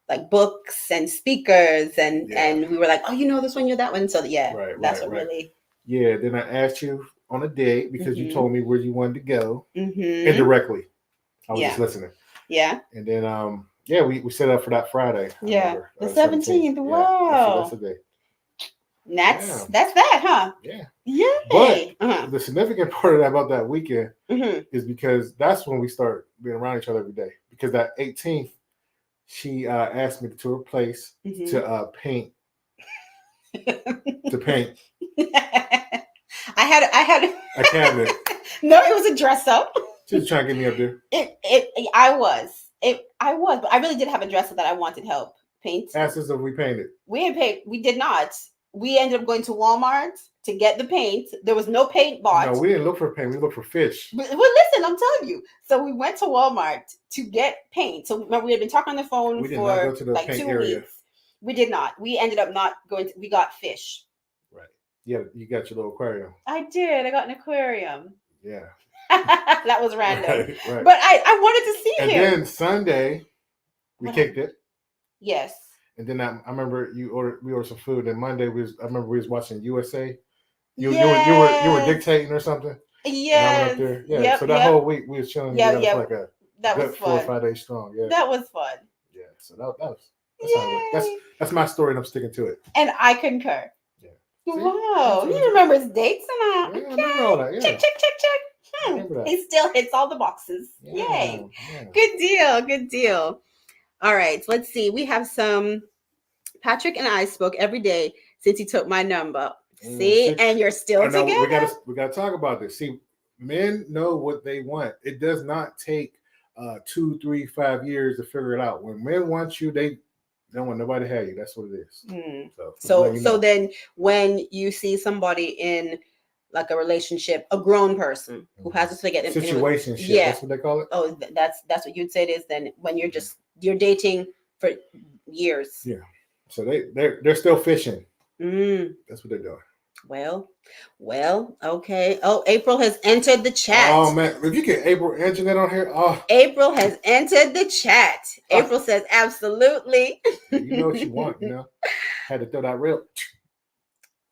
Speaker 1: like books and speakers and we were like, oh, this one, you're that one. So yeah, that's what really.
Speaker 2: Yeah. Then I asked you on a date because you told me where you wanted to go indirectly. I was just listening.
Speaker 1: Yeah.
Speaker 2: And then we set up for that Friday.
Speaker 1: Yeah. The 17th. Wow.
Speaker 2: Yeah, that's the day.
Speaker 1: That's that, huh?
Speaker 2: Yeah.
Speaker 1: Yeah.
Speaker 2: But the significant part about that weekend
Speaker 1: Mhm.
Speaker 2: is because that's when we start being around each other every day. Because that 18th, she asked me to her place to paint. To paint.
Speaker 1: I had
Speaker 2: a cabinet.
Speaker 1: No, it was a dress up.
Speaker 2: She was trying to get me up there.
Speaker 1: I was, but I really did have a dress up that I wanted help paint.
Speaker 2: Asked us if we painted.
Speaker 1: We did not. We ended up going to Walmart to get the paint. There was no paint bought.
Speaker 2: No, we didn't look for paint. We looked for fish.
Speaker 1: Well, listen, I'm telling you. So we went to Walmart to get paint. So remember, we had been talking on the phone
Speaker 2: We did not go to the
Speaker 1: like
Speaker 2: paint
Speaker 1: 2
Speaker 2: area.
Speaker 1: weeks. We did not. We ended up not going. We got fish.
Speaker 2: Right. Yeah, you got your little aquarium.
Speaker 1: I did. I got an aquarium.
Speaker 2: Yeah.
Speaker 1: That was random.
Speaker 2: Right.
Speaker 1: But I wanted to see him.
Speaker 2: And then Sunday, we kicked it.
Speaker 1: Yes.
Speaker 2: And then I remember we ordered some food. And Monday I remember we was watching USA. You were dictating or something.
Speaker 1: Yes.
Speaker 2: Up there. Yeah. So that whole week we was chilling together for like a good 4 or 5 days strong. Yeah.
Speaker 1: That was fun.
Speaker 2: Yeah. So that's my story, and I'm sticking to it.
Speaker 1: And I concur.
Speaker 2: Yeah.
Speaker 1: Wow. He remembers dates and
Speaker 2: Yeah, I remember all that. Yeah.
Speaker 1: Check.
Speaker 2: I remember that.
Speaker 1: He still hits all the boxes.
Speaker 2: Yeah,
Speaker 1: Yay.
Speaker 2: yeah.
Speaker 1: Good deal. All right. Let's see. We have some. Patrick and I spoke every day since he took my number. See, and you're still together.
Speaker 2: We gotta talk about this. See, men know what they want. It does not take 2, 3, 5 years to figure it out. When men want you, they don't want nobody to have you. That's what it is.
Speaker 1: So then when you see somebody in like a relationship, a grown person who has to get in
Speaker 2: situationship, that's what they call it.
Speaker 1: Oh, that's what you'd say it is. Then when you're dating for years.
Speaker 2: Yeah. So they're still fishing. That's what they're doing.
Speaker 1: Well, okay. Oh, April has entered the chat.
Speaker 2: Oh man, if you get April entering that on here,
Speaker 1: April has entered the chat. April says absolutely.
Speaker 2: You know what you want, Had to throw that real.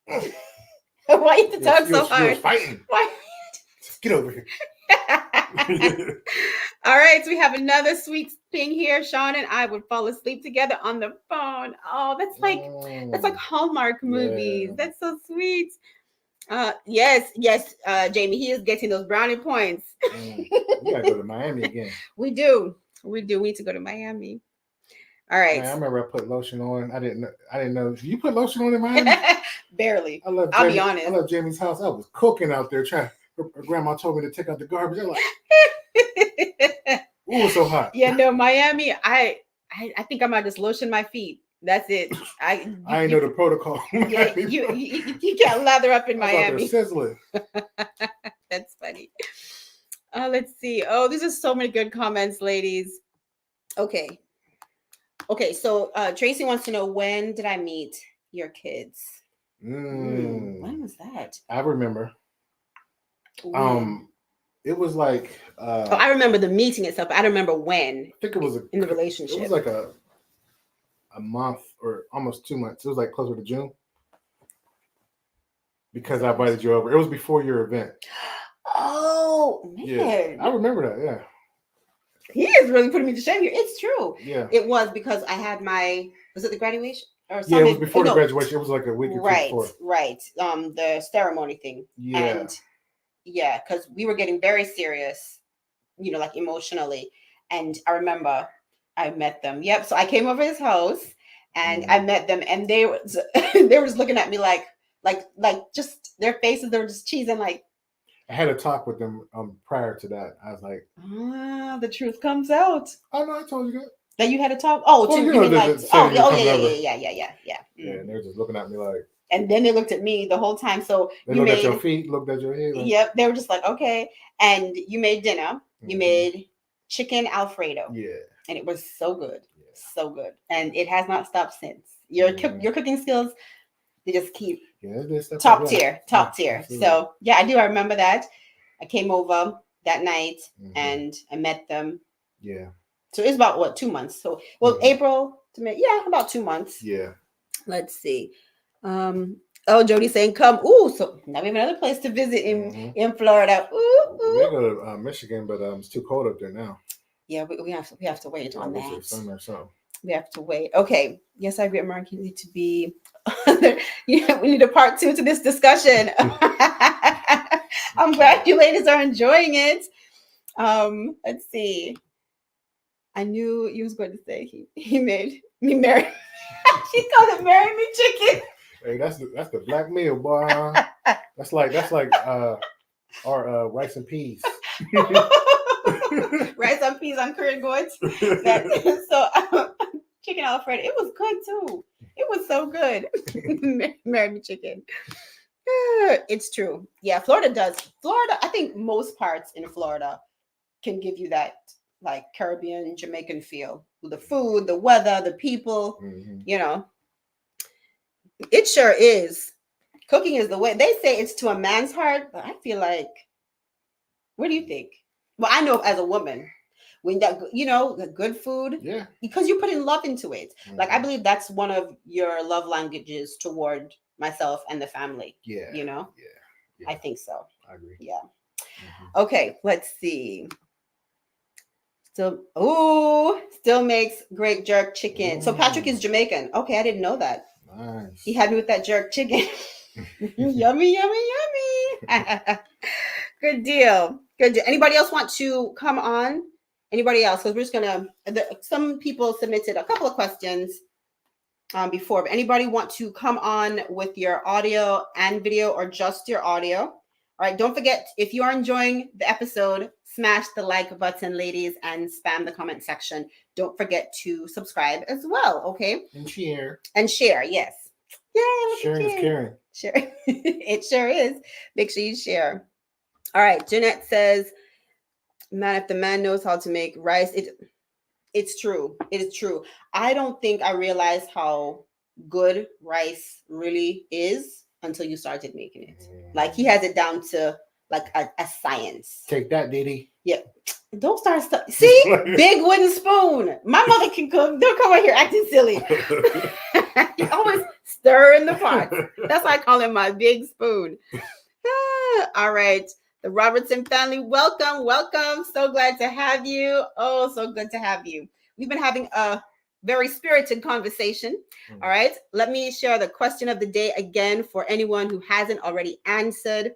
Speaker 1: Why you have to talk so hard?
Speaker 2: You was fighting.
Speaker 1: Why?
Speaker 2: Get over here.
Speaker 1: All right, so we have another sweet thing here. Sean and I would fall asleep together on the phone. Oh, that's like Hallmark movies.
Speaker 2: Yeah.
Speaker 1: That's so sweet. Yes, Jamie, he is getting those brownie points.
Speaker 2: We gotta go to Miami again.
Speaker 1: We do. We need to go to Miami. All right.
Speaker 2: Man, I remember I put lotion on. I didn't know. You put lotion on in Miami?
Speaker 1: Barely.
Speaker 2: I'll
Speaker 1: be honest.
Speaker 2: I love Jamie's house. I was cooking out there trying. Her grandma told me to take out the garbage. I'm like, ooh, it was so hot.
Speaker 1: Yeah, no, Miami. I think I might just lotion my feet That's it.
Speaker 2: I ain't know the protocol.
Speaker 1: Yeah, you can't lather up in
Speaker 2: I was out there
Speaker 1: Miami.
Speaker 2: sizzling.
Speaker 1: That's funny. Let's see. Oh, these are so many good comments, ladies. Okay. Okay, so Tracy wants to know, when did I meet your kids? When was that?
Speaker 2: I remember.
Speaker 1: When?
Speaker 2: It was like
Speaker 1: I remember the meeting itself. I don't remember when.
Speaker 2: I think it was
Speaker 1: in the relationship.
Speaker 2: It was like a month or almost 2 months. It was like closer to June. Because I invited you over. It was before your event.
Speaker 1: Oh man.
Speaker 2: Yeah, I remember that, yeah.
Speaker 1: He is really putting me to shame here. It's true.
Speaker 2: Yeah.
Speaker 1: It was because I had was it the graduation? Or
Speaker 2: yeah, it was before the graduation. It was like a week or two before.
Speaker 1: Right. The ceremony thing.
Speaker 2: Yeah.
Speaker 1: And yeah, because we were getting very serious, like emotionally. And I remember I met them. Yep. So I came over his house and I met them, and they were just looking at me like just their faces, they were just cheesing like.
Speaker 2: I had a talk with them prior to that. I was like,
Speaker 1: the truth comes out.
Speaker 2: Oh no, I told you that.
Speaker 1: That you had a talk? Oh,
Speaker 2: well,
Speaker 1: you
Speaker 2: know,
Speaker 1: mean like,
Speaker 2: yeah.
Speaker 1: Yeah,
Speaker 2: and they're just looking at me like.
Speaker 1: And then they looked at me the whole time. So
Speaker 2: they looked at your feet, looked at your head. Like,
Speaker 1: yep, they were just like, okay. And you made dinner. You made chicken Alfredo.
Speaker 2: Yeah. And
Speaker 1: it was so good, so good, and it has not stopped since. Your cooking skills, they just keep top tier. Absolutely. So yeah, I do. I remember that. I came over that night and I met them.
Speaker 2: Yeah.
Speaker 1: So it's about what, 2 months? So April to May. Yeah, about 2 months.
Speaker 2: Yeah.
Speaker 1: Let's see. Jody's saying come. Ooh, so now we have another place to visit in Florida. Ooh.
Speaker 2: We go to Michigan, but it's too cold up there now.
Speaker 1: Yeah, we have to wait on that.
Speaker 2: Summer, so. We
Speaker 1: have to wait. Okay. Yes, I agree. Mark, you need to be. We need a part 2 to this discussion. I'm glad you ladies are enjoying it. Let's see. I knew you was going to say he made me marry. She called it "marry me chicken."
Speaker 2: Hey, that's the black meal, boy. That's like our rice and peas.
Speaker 1: Rice and peas and curry goats. Chicken Alfredo. It was good too. It was so good. Marry me chicken. It's true. Yeah, Florida does. I think most parts in Florida can give you that like Caribbean, Jamaican feel. The food, the weather, the people, It sure is. Cooking is the way. They say it's to a man's heart, but I feel like, what do you think? Well, I know as a woman, when that, the good food, because you put in love into it. Like, I believe that's one of your love languages toward myself and the family.
Speaker 2: Yeah.
Speaker 1: Yeah. I think so.
Speaker 2: I agree.
Speaker 1: Yeah. Okay, let's see. Still makes great jerk chicken. So Patrick is Jamaican. Okay, I didn't know that.
Speaker 2: Nice.
Speaker 1: He had me with that jerk chicken. Yummy, yummy, yummy. Good deal. Anybody else want to come on? Anybody else? Because we're just gonna. Some people submitted a couple of questions before. But anybody want to come on with your audio and video, or just your audio? All right. Don't forget, if you are enjoying the episode, smash the like button, ladies, and spam the comment section. Don't forget to subscribe as well. Okay.
Speaker 2: And share.
Speaker 1: Yes. Yeah.
Speaker 2: Sharing is caring.
Speaker 1: Sure. It sure is. Make sure you share. All right. Jeanette says, man, if the man knows how to make rice, it's true. It is true. I don't think I realized how good rice really is until you started making it. Like, he has it down to like a science.
Speaker 2: Take that, Didi.
Speaker 1: Yeah. Don't start stuff. See? Big wooden spoon. My mother can cook. Don't come out here acting silly. You always stir in the pot. That's why I call him my big spoon. All right. The Robertson family, welcome. So glad to have you. Oh, so good to have you. We've been having a very spirited conversation. All right. Let me share the question of the day again for anyone who hasn't already answered.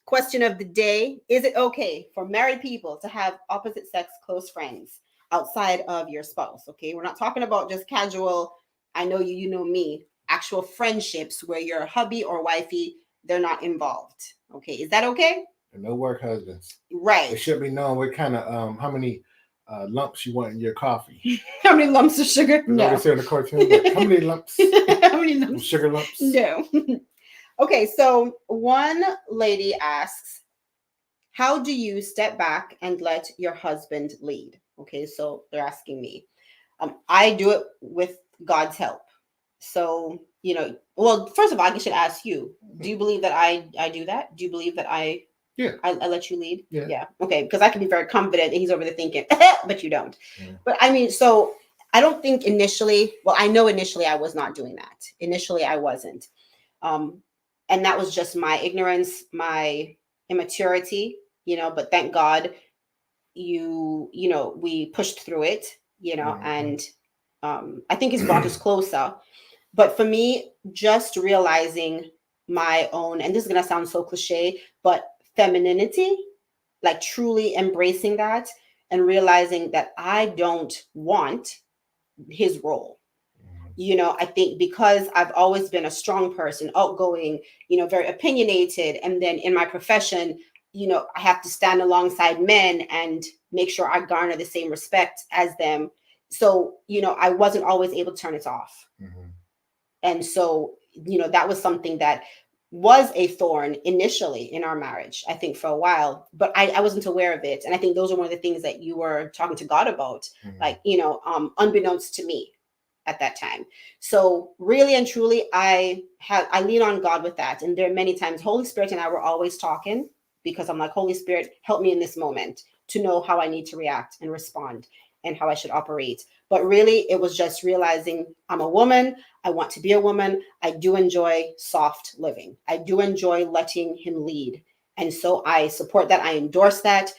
Speaker 1: Question of the day: is it okay for married people to have opposite sex close friends outside of your spouse? Okay. We're not talking about just casual, I know you, you know me, actual friendships where your hubby or wifey, they're not involved. Okay. Is that okay?
Speaker 2: And no work husbands.
Speaker 1: Right.
Speaker 2: It should be known what kind of how many lumps you want in your coffee.
Speaker 1: How many lumps of sugar?
Speaker 2: You know what
Speaker 1: No.
Speaker 2: they say in the cartoon? Like, how many lumps?
Speaker 1: How many lumps?
Speaker 2: Sugar lumps?
Speaker 1: No. Okay, so one lady asks, how do you step back and let your husband lead? Okay, so they're asking me. I do it with God's help. So, well, first of all, I should ask you, do you believe that I do that? Do you believe that I let you lead?
Speaker 2: Yeah.
Speaker 1: Okay, because I can be very confident and he's over there thinking, but you don't.
Speaker 2: Yeah.
Speaker 1: But I mean, so I don't think initially, well, I know initially I was not doing that. Initially I wasn't. And that was just my ignorance, my immaturity, but thank God we pushed through it, and I think it's brought us closer. But for me, just realizing my own, and this is going to sound so cliche, but femininity, like truly embracing that and realizing that I don't want his role. I think because I've always been a strong person, outgoing, very opinionated. And then in my profession, I have to stand alongside men and make sure I garner the same respect as them. So, I wasn't always able to turn it off.
Speaker 2: Mm-hmm.
Speaker 1: And so, that was something that was a thorn initially in our marriage, I think for a while, but I wasn't aware of it. And I think those are one of the things that you were talking to God about, like, unbeknownst to me at that time. So really and truly, I lean on God with that. And there are many times Holy Spirit and I were always talking, because I'm like, Holy Spirit, help me in this moment to know how I need to react and respond and how I should operate. But really, it was just realizing I'm a woman. I want to be a woman. I do enjoy soft living. I do enjoy letting him lead. And so I support that. I endorse that.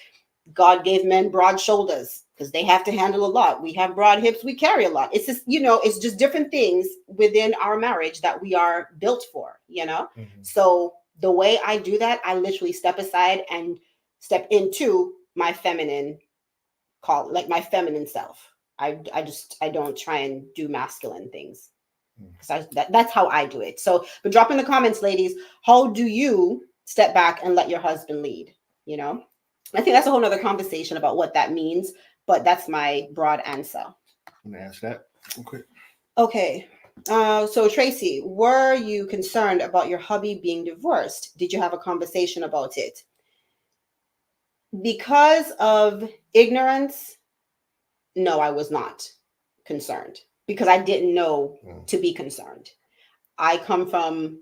Speaker 1: God gave men broad shoulders because they have to handle a lot. We have broad hips. We carry a lot. It's just, it's just different things within our marriage that we are built for,
Speaker 2: Mm-hmm.
Speaker 1: So the way I do that, I literally step aside and step into my feminine like my feminine self. I don't try and do masculine things, because that's how I do it. So, but drop in the comments, ladies, how do you step back and let your husband lead? I think that's a whole nother conversation about what that means, but that's my broad answer.
Speaker 2: I'm gonna answer that real quick.
Speaker 1: Okay. So Tracy, were you concerned about your hubby being divorced? Did you have a conversation about it? Because of ignorance, no, I was not concerned, because I didn't know to be concerned. I come from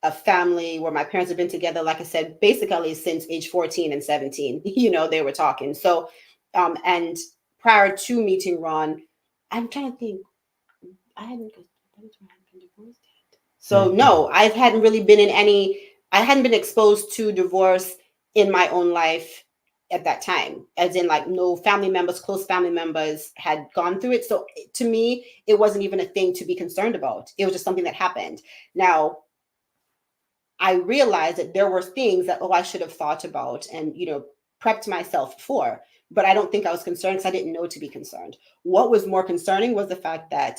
Speaker 1: a family where my parents have been together, like I said, basically since age 14 and 17, they were talking. So, and prior to meeting Ron, I'm trying to think, I hadn't been divorced yet. So no, I hadn't been exposed to divorce in my own life at that time, as in like no close family members had gone through it. So to me, it wasn't even a thing to be concerned about. It was just something that happened. Now, I realized that there were things that, I should have thought about and, prepped myself for, but I don't think I was concerned because I didn't know to be concerned. What was more concerning was the fact that,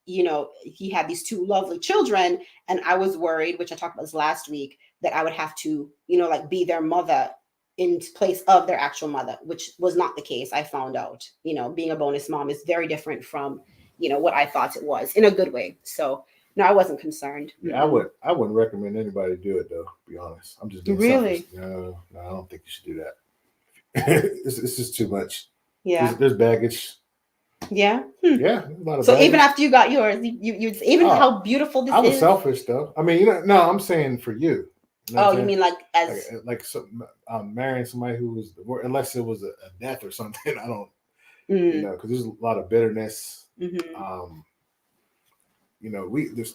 Speaker 1: he had these two lovely children, and I was worried, which I talked about this last week, that I would have to, like be their mother in place of their actual mother, which was not the case. I found out, being a bonus mom is very different from, what I thought it was, in a good way. So no, I wasn't concerned.
Speaker 2: Yeah, I wouldn't recommend anybody do it though, to be honest. I'm just being
Speaker 1: Really?
Speaker 2: selfish. No, I don't think you should do that. it's just too much.
Speaker 1: Yeah.
Speaker 2: There's baggage.
Speaker 1: Yeah.
Speaker 2: Yeah, a lot of
Speaker 1: So
Speaker 2: baggage.
Speaker 1: even after you got yours, you even how beautiful this is.
Speaker 2: I was selfish though. I mean, no, I'm saying for you.
Speaker 1: You mean like as
Speaker 2: like marrying somebody who was, unless it was a death or something. I don't, because there's a lot of bitterness.
Speaker 1: Mm-hmm.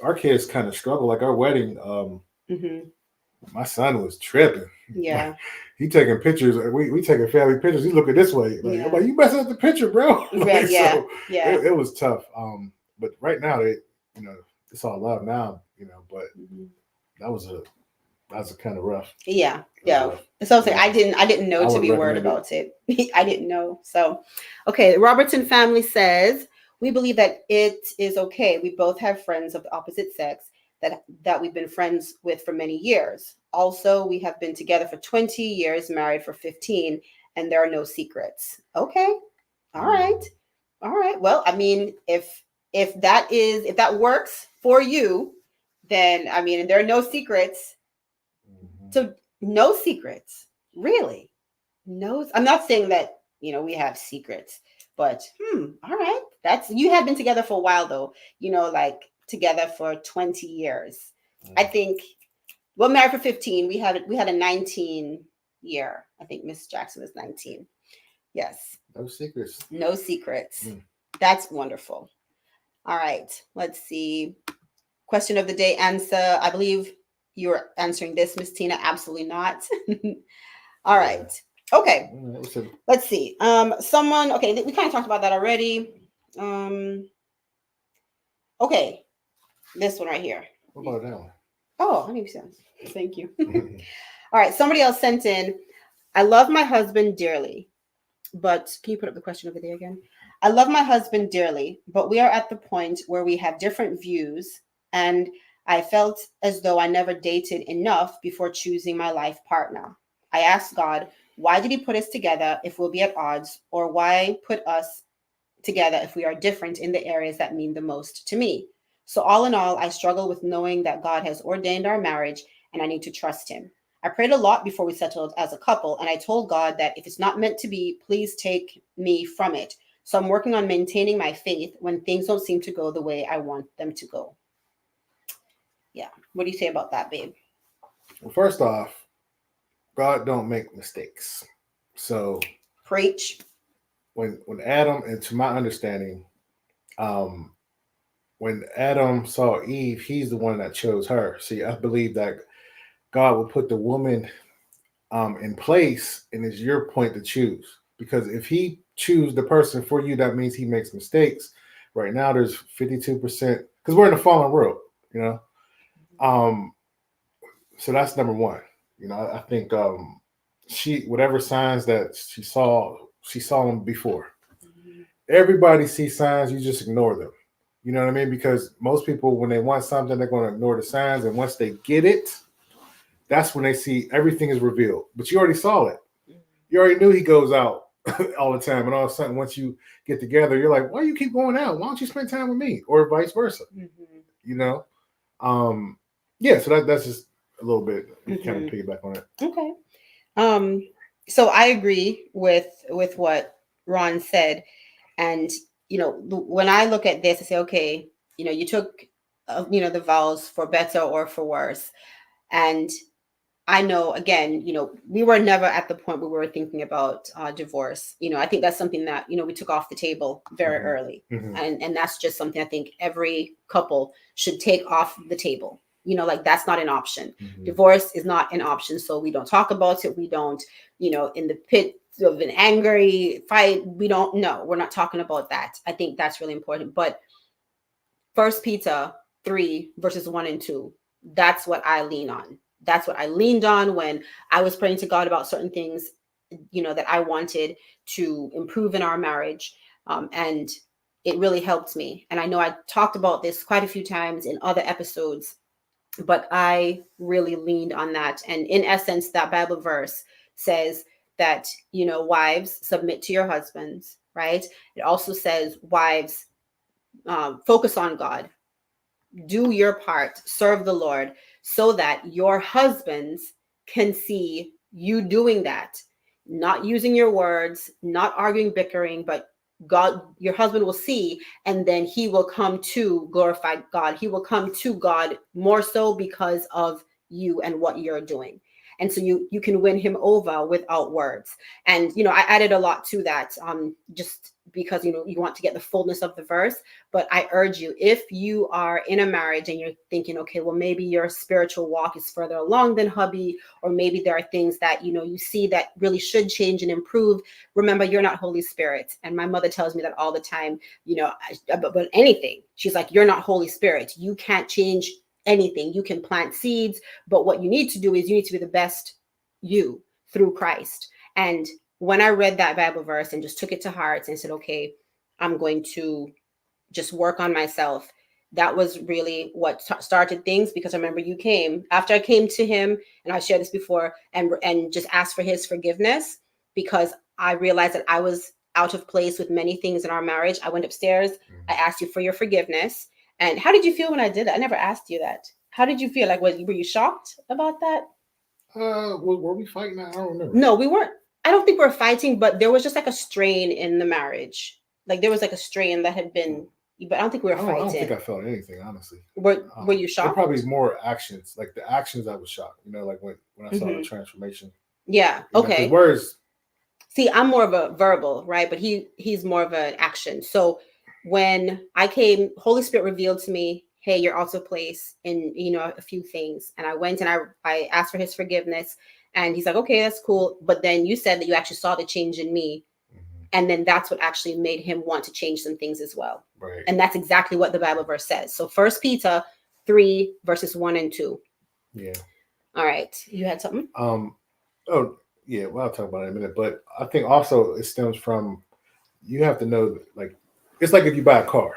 Speaker 2: Our kids kind of struggle. Like our wedding, my son was tripping.
Speaker 1: Yeah.
Speaker 2: Like, he taking pictures. We taking family pictures. He looking this way. Like, I'm like, you messing up the picture, bro.
Speaker 1: Right,
Speaker 2: So
Speaker 1: yeah.
Speaker 2: It was tough. But right now it's all love now. But that was kind of rough.
Speaker 1: Yeah. So I didn't know to be worried about it. I didn't know. So, okay. The Robertson family says, we believe that it is okay. We both have friends of the opposite sex that we've been friends with for many years. Also, we have been together for 20 years, married for 15, and there are no secrets. Okay. All right. All right. Well, I mean, if that works for you, then I mean, and there are no secrets. So no secrets, really. No, I'm not saying that we have secrets, but all right. That's you have been together for a while though. Like together for 20 years. I think. Well, married for 15. We had a 19 year. I think Miss Jackson was 19. Yes.
Speaker 2: No secrets.
Speaker 1: No secrets. That's wonderful. All right. Let's see. Question of the day answer. I believe you're answering this, Miss Tina. Absolutely not. All right. Okay. Let's see. Someone. Okay. We kind of talked about that already. Okay. This one right here.
Speaker 2: What about that one?
Speaker 1: Oh, I need sense. Thank you. All right. Somebody else sent in. I love my husband dearly, but can you put up the question over there again? I love my husband dearly, but we are at the point where we have different views, and I felt as though I never dated enough before choosing my life partner. I asked God, why did he put us together if we'll be at odds, or why put us together if we are different in the areas that mean the most to me? So all in all, I struggle with knowing that God has ordained our marriage and I need to trust him. I prayed a lot before we settled as a couple, and I told God that if it's not meant to be, please take me from it. So I'm working on maintaining my faith when things don't seem to go the way I want them to go. Yeah. What do you say about that, babe?
Speaker 2: Well, first off, God don't make mistakes. So
Speaker 1: preach.
Speaker 2: When Adam, and to my understanding, when Adam saw Eve, he's the one that chose her. See, I believe that God will put the woman in place, and it's your point to choose. Because if he choose the person for you, that means he makes mistakes. Right now, there's 52%, because we're in a fallen world, So that's number one. I think she, whatever signs that she saw them before. Everybody sees signs, you just ignore them. You know what I mean? Because most people, when they want something, they're going to ignore the signs. And once they get it, that's when they see everything is revealed. But you already saw it. You already knew he goes out all the time. And all of a sudden, once you get together, you're like, why do you keep going out? Why don't you spend time with me? Or vice versa. Yeah, so that's just a little bit kind of piggyback on it.
Speaker 1: Okay. So I agree with what Ron said. And, when I look at this, I say, okay, you took, the vows for better or for worse. And I know, again, we were never at the point where we were thinking about divorce. I think that's something that, we took off the table very early. And that's just something I think every couple should take off the table. Like that's not an option. Divorce is not an option. So we don't talk about it. We don't, in the pit of an angry fight, we don't know. We're not talking about that. I think that's really important. But 1 Peter 3 verses 1 and 2, that's what I lean on. That's what I leaned on when I was praying to God about certain things, that I wanted to improve in our marriage. And it really helped me. And I know I talked about this quite a few times in other episodes, but I really leaned on that. And in essence, that Bible verse says that, wives, submit to your husbands, right? It also says, wives, focus on God, do your part, serve the Lord, so that your husbands can see you doing that, not using your words, not arguing, bickering, but God, your husband will see, and then he will come to glorify God. He will come to God more so because of you and what you're doing. And so you can win him over without words. And, I added a lot to that, just because, you want to get the fullness of the verse. But I urge you, if you are in a marriage and you're thinking, okay, well, maybe your spiritual walk is further along than hubby, or maybe there are things that, you see that really should change and improve. Remember, you're not Holy Spirit. And my mother tells me that all the time, but anything, she's like, you're not Holy Spirit. You can't change anything. You can plant seeds, but what you need to do is you need to be the best you through Christ. And when I read that Bible verse and just took it to heart and said, okay, I'm going to just work on myself, that was really what started things. Because I remember you came after I came to him, and I shared this before, and just asked for his forgiveness, because I realized that I was out of place with many things in our marriage. I went upstairs.
Speaker 2: Mhm.
Speaker 1: I asked you for your forgiveness. And how did you feel when I did that? I never asked you that. How did you feel? Like, were you shocked about that?
Speaker 2: Were we fighting? I don't remember.
Speaker 1: No, we weren't. I don't think we were fighting, but there was just like a strain in the marriage. Like there was like a strain that had been, but I don't think we were
Speaker 2: I don't think
Speaker 1: fighting.
Speaker 2: I felt anything, honestly.
Speaker 1: Were you
Speaker 2: It
Speaker 1: shocked?
Speaker 2: probably more actions, like the actions. I was shocked. Like when I saw the
Speaker 1: Mhm.
Speaker 2: transformation.
Speaker 1: Yeah.
Speaker 2: Because
Speaker 1: Okay.
Speaker 2: words.
Speaker 1: See, I'm more of a verbal, right? But he's more of an action. So when I came, Holy Spirit revealed to me, hey, you're out of place in, a few things. And I went and I asked for his forgiveness. And he's like, okay, that's cool. But then you said that you actually saw the change in me.
Speaker 2: Mhm.
Speaker 1: And then that's what actually made him want to change some things as well.
Speaker 2: Right.
Speaker 1: And that's exactly what the Bible verse says. So 1 Peter 3, verses 1 and 2.
Speaker 2: Yeah.
Speaker 1: All right. You had something?
Speaker 2: Oh, yeah. Well, I'll talk about it in a minute. But I think also it stems from, you have to know, like, it's like if you buy a car.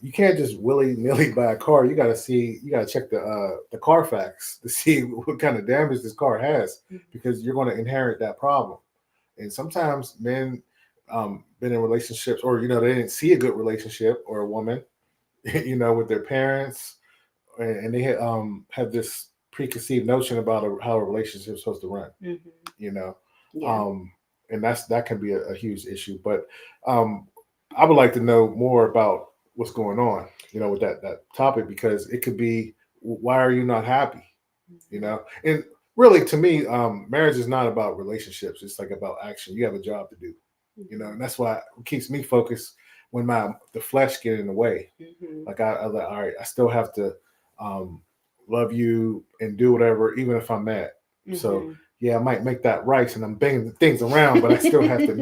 Speaker 2: You can't just willy-nilly buy a car. You got to check the Carfax to see what kind of damage this car has, because you're going to inherit that problem. And sometimes men been in relationships, or they didn't see a good relationship, or a woman, with their parents, and they have this preconceived notion about how a relationship is supposed to run.
Speaker 1: Yeah.
Speaker 2: And that can be a huge issue. But I would like to know more about what's going on, with that topic, because it could be, why are you not happy? And really, to me, marriage is not about relationships. It's like about action. You have a job to do, and that's why it keeps me focused when the flesh get in the way. Like I like, all right, I still have to love you and do whatever, even if I'm mad. So yeah, I might make that rice and I'm banging things around, but I still have to,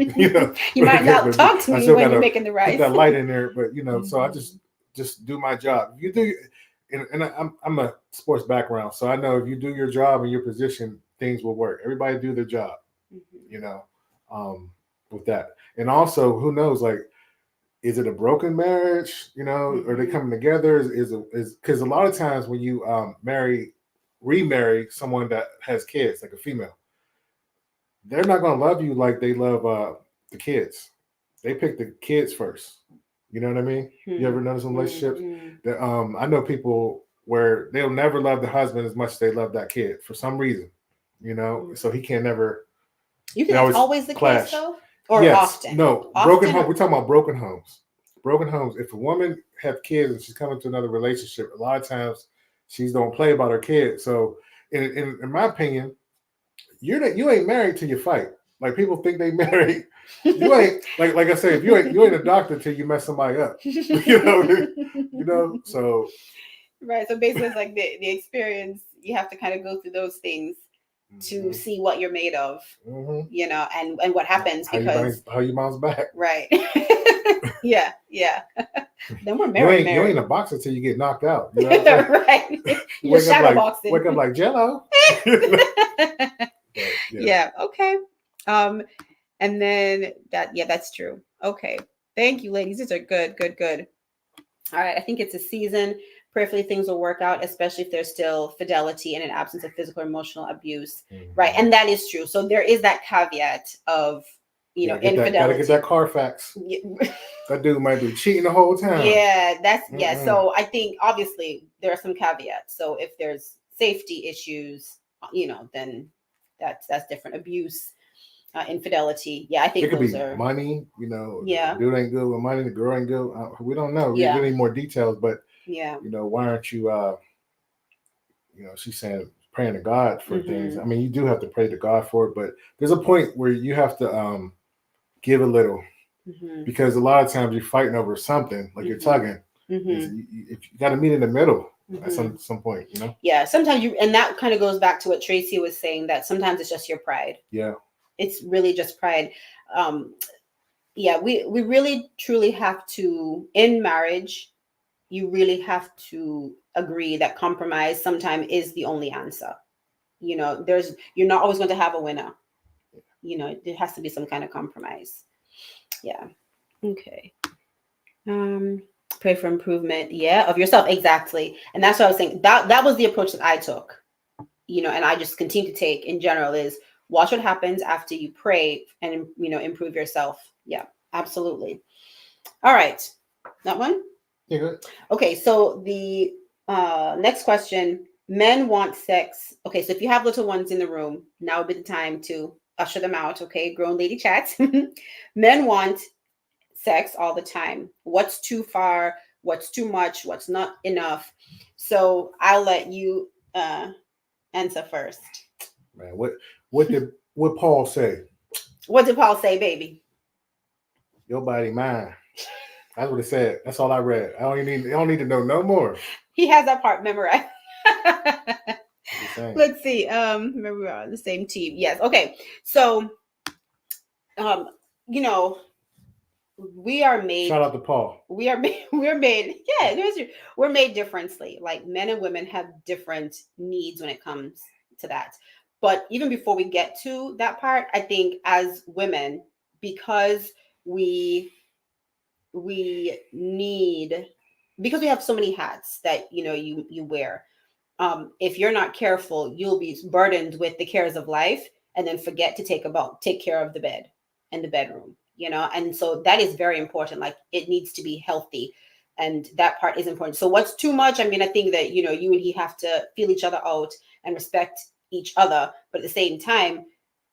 Speaker 1: You might not talk to me when you're making the rice.
Speaker 2: Put that light in there, but so I just do my job. You do, and I'm a sports background, so I know if you do your job and your position, things will work. Everybody do their job, with that. And also, who knows, like, is it a broken marriage? Are they coming together? Is because a lot of times when you remarry someone that has kids, like a female, they're not gonna love you like they love the kids. They pick the kids first. You know what I mean? You ever notice in relationships that I know people where they'll never love the husband as much as they love that kid for some reason. So he can never.
Speaker 1: You think that's always the case, though? Or
Speaker 2: yes,
Speaker 1: often?
Speaker 2: No,
Speaker 1: often
Speaker 2: broken home. We're talking about broken homes. Broken homes. If a woman have kids and she's coming to another relationship, a lot of times she's don't play about her kids. So, in my opinion, you ain't married till you fight. Like, people think they married. You ain't like I say, if you ain't a doctor till you mess somebody up. So
Speaker 1: right. So basically, it's like the experience. You have to kind of go through those things to see what you're made of, and what happens, because
Speaker 2: how you bounce back.
Speaker 1: Right. yeah. Then we're married.
Speaker 2: You ain't a boxer till you get knocked out.
Speaker 1: Right. You're shadow boxing.
Speaker 2: Wake up like Jello.
Speaker 1: Yeah. Okay. And then that's true. Okay. Thank you, ladies. These are good. All right. I think it's a season. Prayerfully, things will work out, especially if there's still fidelity and an absence of physical or emotional abuse. Right. And that is true. So there is that caveat of, infidelity.
Speaker 2: Gotta get that Carfax. That dude might be cheating the whole time.
Speaker 1: Yeah, So I think obviously there are some caveats. So if there's safety issues, then that's different. Abuse, infidelity. Yeah, I think
Speaker 2: it could
Speaker 1: those
Speaker 2: be
Speaker 1: are
Speaker 2: money.
Speaker 1: Yeah.
Speaker 2: The dude ain't good with money. The girl ain't good. We don't know. We need more details. But why aren't you? She's saying praying to God for things. I mean, you do have to pray to God for it, but there's a point where you have to give a little, because a lot of times you're fighting over something, like you're tugging. You got to meet in the middle at some point.
Speaker 1: Yeah, sometimes and that kind of goes back to what Tracy was saying, that sometimes it's just your pride.
Speaker 2: Yeah,
Speaker 1: it's really just pride. We really truly have to, in marriage, you really have to agree that compromise sometimes is the only answer. You're not always going to have a winner. There has to be some kind of compromise. Yeah. Okay. Pray for improvement. Yeah, of yourself. Exactly. And that's what I was saying. That was the approach that I took. And I just continue to take in general, is Watch what happens after you pray and, improve yourself. Yeah, absolutely. All right. That one?
Speaker 2: Yeah, good.
Speaker 1: Okay, so the next question, men want sex. Okay, so if you have little ones in the room, now would be the time to usher them out, okay? Grown lady chats. Men want sex all the time. What's too far? What's too much? What's not enough? So I'll let you answer first.
Speaker 2: Man, what Paul say?
Speaker 1: What did Paul say, baby?
Speaker 2: Your body, mine. That's what it said. That's all I read. I don't need to know no more.
Speaker 1: He has that part memorized.
Speaker 2: Just saying.
Speaker 1: Let's see. Remember we are on the same team. Yes. Okay. So, you know, we are made.
Speaker 2: Shout out to Paul.
Speaker 1: We are made. We're made. Yeah, we're made differently. Like men and women have different needs when it comes to that. But even before we get to that part, I think as women, because we need, because we have so many hats that you wear, if you're not careful, you'll be burdened with the cares of life and then forget to take care of the bed and the bedroom, and so that is very important. Like it needs to be healthy, and that part is important. So what's too much? I mean, I think that you and he have to feel each other out and respect each other, but at the same time,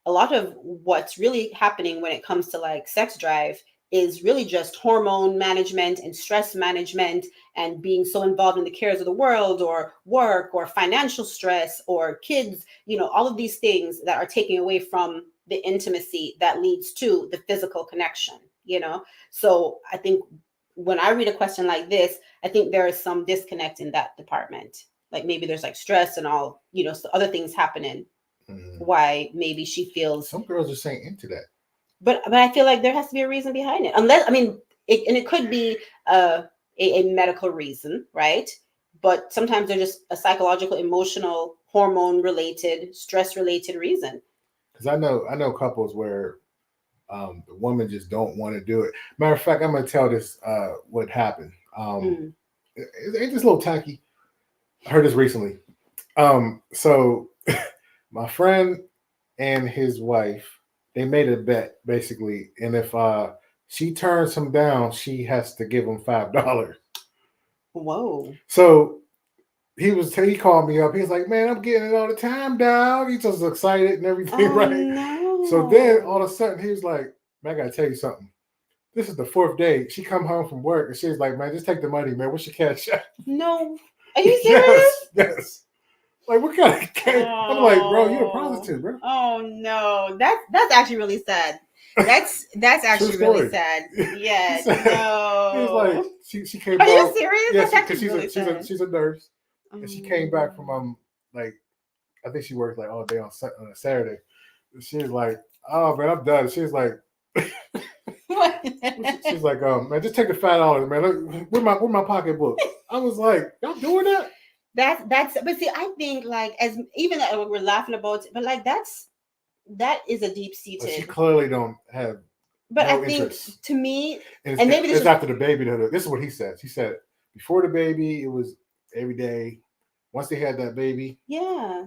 Speaker 1: a lot of what's really happening when it comes to like sex drive is really just hormone management and stress management and being so involved in the cares of the world or work or financial stress or kids, all of these things that are taking away from the intimacy that leads to the physical connection, So I think when I read a question like this, I think there is some disconnect in that department. Like maybe there's like stress and all, so other things happening. Why maybe she feels
Speaker 2: some girls just ain't into that.
Speaker 1: But I feel like there has to be a reason behind it. Unless, I mean, it could be a medical reason, right? But sometimes there's just a psychological, emotional, hormone related, stress related reason.
Speaker 2: Because I know couples where the woman just don't want to do it. Matter of fact, I'm gonna tell this what happened. Ain't this a little tacky? I heard this recently. So my friend and his wife, they made a bet basically, and if she turns him down, she has to give him $5.
Speaker 1: Whoa!
Speaker 2: So he called me up. He was like, "Man, I'm getting it all the time, dog." He's just excited and everything, right?
Speaker 1: No.
Speaker 2: So then all of a sudden he was like, "Man, I gotta tell you something. This is the 4th day. She come home from work and she's like, man, just take the money, man. What's your cash app?"
Speaker 1: No. Are you serious?
Speaker 2: Yes. Like what kind of game? I'm like, bro, you're a prostitute, bro.
Speaker 1: Oh no, that's actually really sad. That's actually really sad. Yeah, no.
Speaker 2: He's like, she came.
Speaker 1: Are you serious?
Speaker 2: Yeah,
Speaker 1: that's
Speaker 2: because
Speaker 1: really
Speaker 2: she's a nurse, and she came back from like, I think she worked like all day on a Saturday. And she was like, "Oh man, I'm done." She was like, she's like, man, just take the $5, man. Look, where my pocketbook? I was like, y'all doing that?
Speaker 1: That's but see, I think like as even that we're laughing about it, but like that is a deep seated.
Speaker 2: She clearly don't have.
Speaker 1: But
Speaker 2: no
Speaker 1: I think
Speaker 2: interest.
Speaker 1: To me,
Speaker 2: and
Speaker 1: maybe
Speaker 2: it's after the baby. This is what he says. He said before the baby, it was every day. Once they had that baby,
Speaker 1: yeah.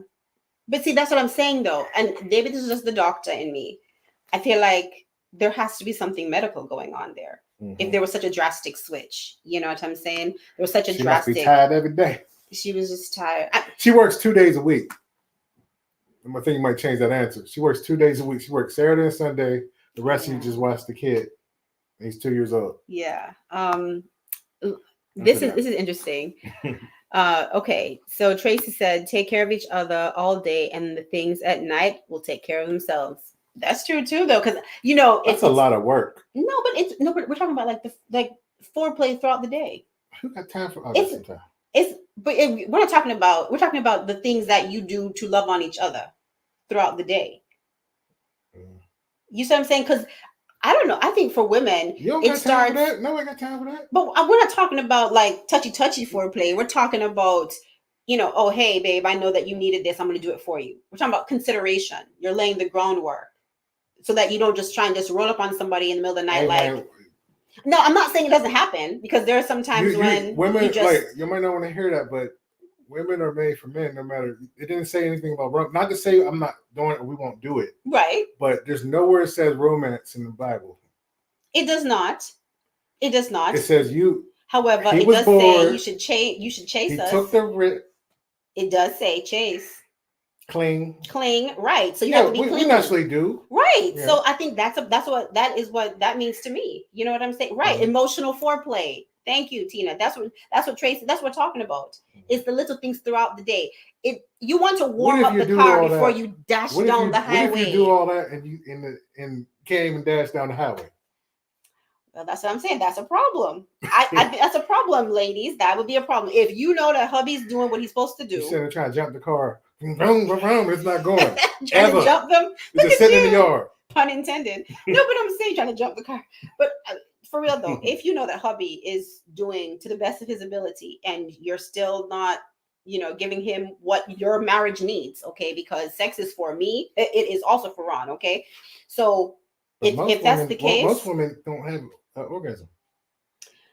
Speaker 1: But see, that's what I'm saying though, and maybe this is just the doctor in me. I feel like there has to be something medical going on there. If there was such a drastic switch, you know what I'm saying? There was such a drastic.
Speaker 2: Must be tired every day.
Speaker 1: She was just tired.
Speaker 2: She works 2 days a week. I think you might change that answer. She works 2 days a week. She works Saturday and Sunday. The rest of you just watch the kid. He's 2 years old.
Speaker 1: Yeah. This is interesting. Okay. So Tracy said, take care of each other all day, and the things at night will take care of themselves. That's true too, though, because
Speaker 2: it's a lot of work.
Speaker 1: But we're talking about like foreplay throughout the day.
Speaker 2: Who got time for all
Speaker 1: that
Speaker 2: sometimes?
Speaker 1: We're not talking about. We're talking about the things that you do to love on each other throughout the day. You see what I'm saying? Because I don't know. I think for women,
Speaker 2: you don't got time for that. Nobody got time for that.
Speaker 1: But we're not talking about like touchy foreplay. We're talking about, oh hey babe, I know that you needed this. I'm going to do it for you. We're talking about consideration. You're laying the groundwork so that you don't just try and just roll up on somebody in the middle of the night like. No, I'm not saying it doesn't happen, because there are some times when
Speaker 2: women
Speaker 1: you just,
Speaker 2: like, you might not want to hear that, but women are made for men. No matter, it didn't say anything about not to say I'm not doing it or we won't do it.
Speaker 1: Right.
Speaker 2: But there's nowhere it says romance in the Bible.
Speaker 1: It does not. It does not.
Speaker 2: It says you.
Speaker 1: However,
Speaker 2: he
Speaker 1: it
Speaker 2: was
Speaker 1: does
Speaker 2: bored.
Speaker 1: say you should chase. You should chase
Speaker 2: He
Speaker 1: us.
Speaker 2: took the
Speaker 1: It does say chase.
Speaker 2: cling.
Speaker 1: Right. So you have to be clingy.
Speaker 2: We naturally do.
Speaker 1: Right.
Speaker 2: Yeah.
Speaker 1: So I think that's what that means to me. You know what I'm saying? Right.
Speaker 2: Mm-hmm.
Speaker 1: Emotional foreplay. Thank you, Tina. That's what Tracy. That's what we're talking about. It's the little things throughout the day. You want to warm up the car before you dash down the highway.
Speaker 2: What if you do all that and you and can't even dash down the highway?
Speaker 1: Well, that's what I'm saying. That's a problem. I think that's a problem, ladies. That would be a problem. If you know that hubby's doing what he's supposed to do.
Speaker 2: You're sitting there trying to jump the car. Vroom, vroom, vroom, it's not going.
Speaker 1: Trying to jump them.
Speaker 2: It's just sitting in the yard.
Speaker 1: Pun intended. No, but I'm saying trying to jump the car. But for real though, if you know that hubby is doing to the best of his ability and you're still not, giving him what your marriage needs, okay? Because sex is for me. It is also for Ron, okay? So if that's the case.
Speaker 2: Most women don't have orgasm.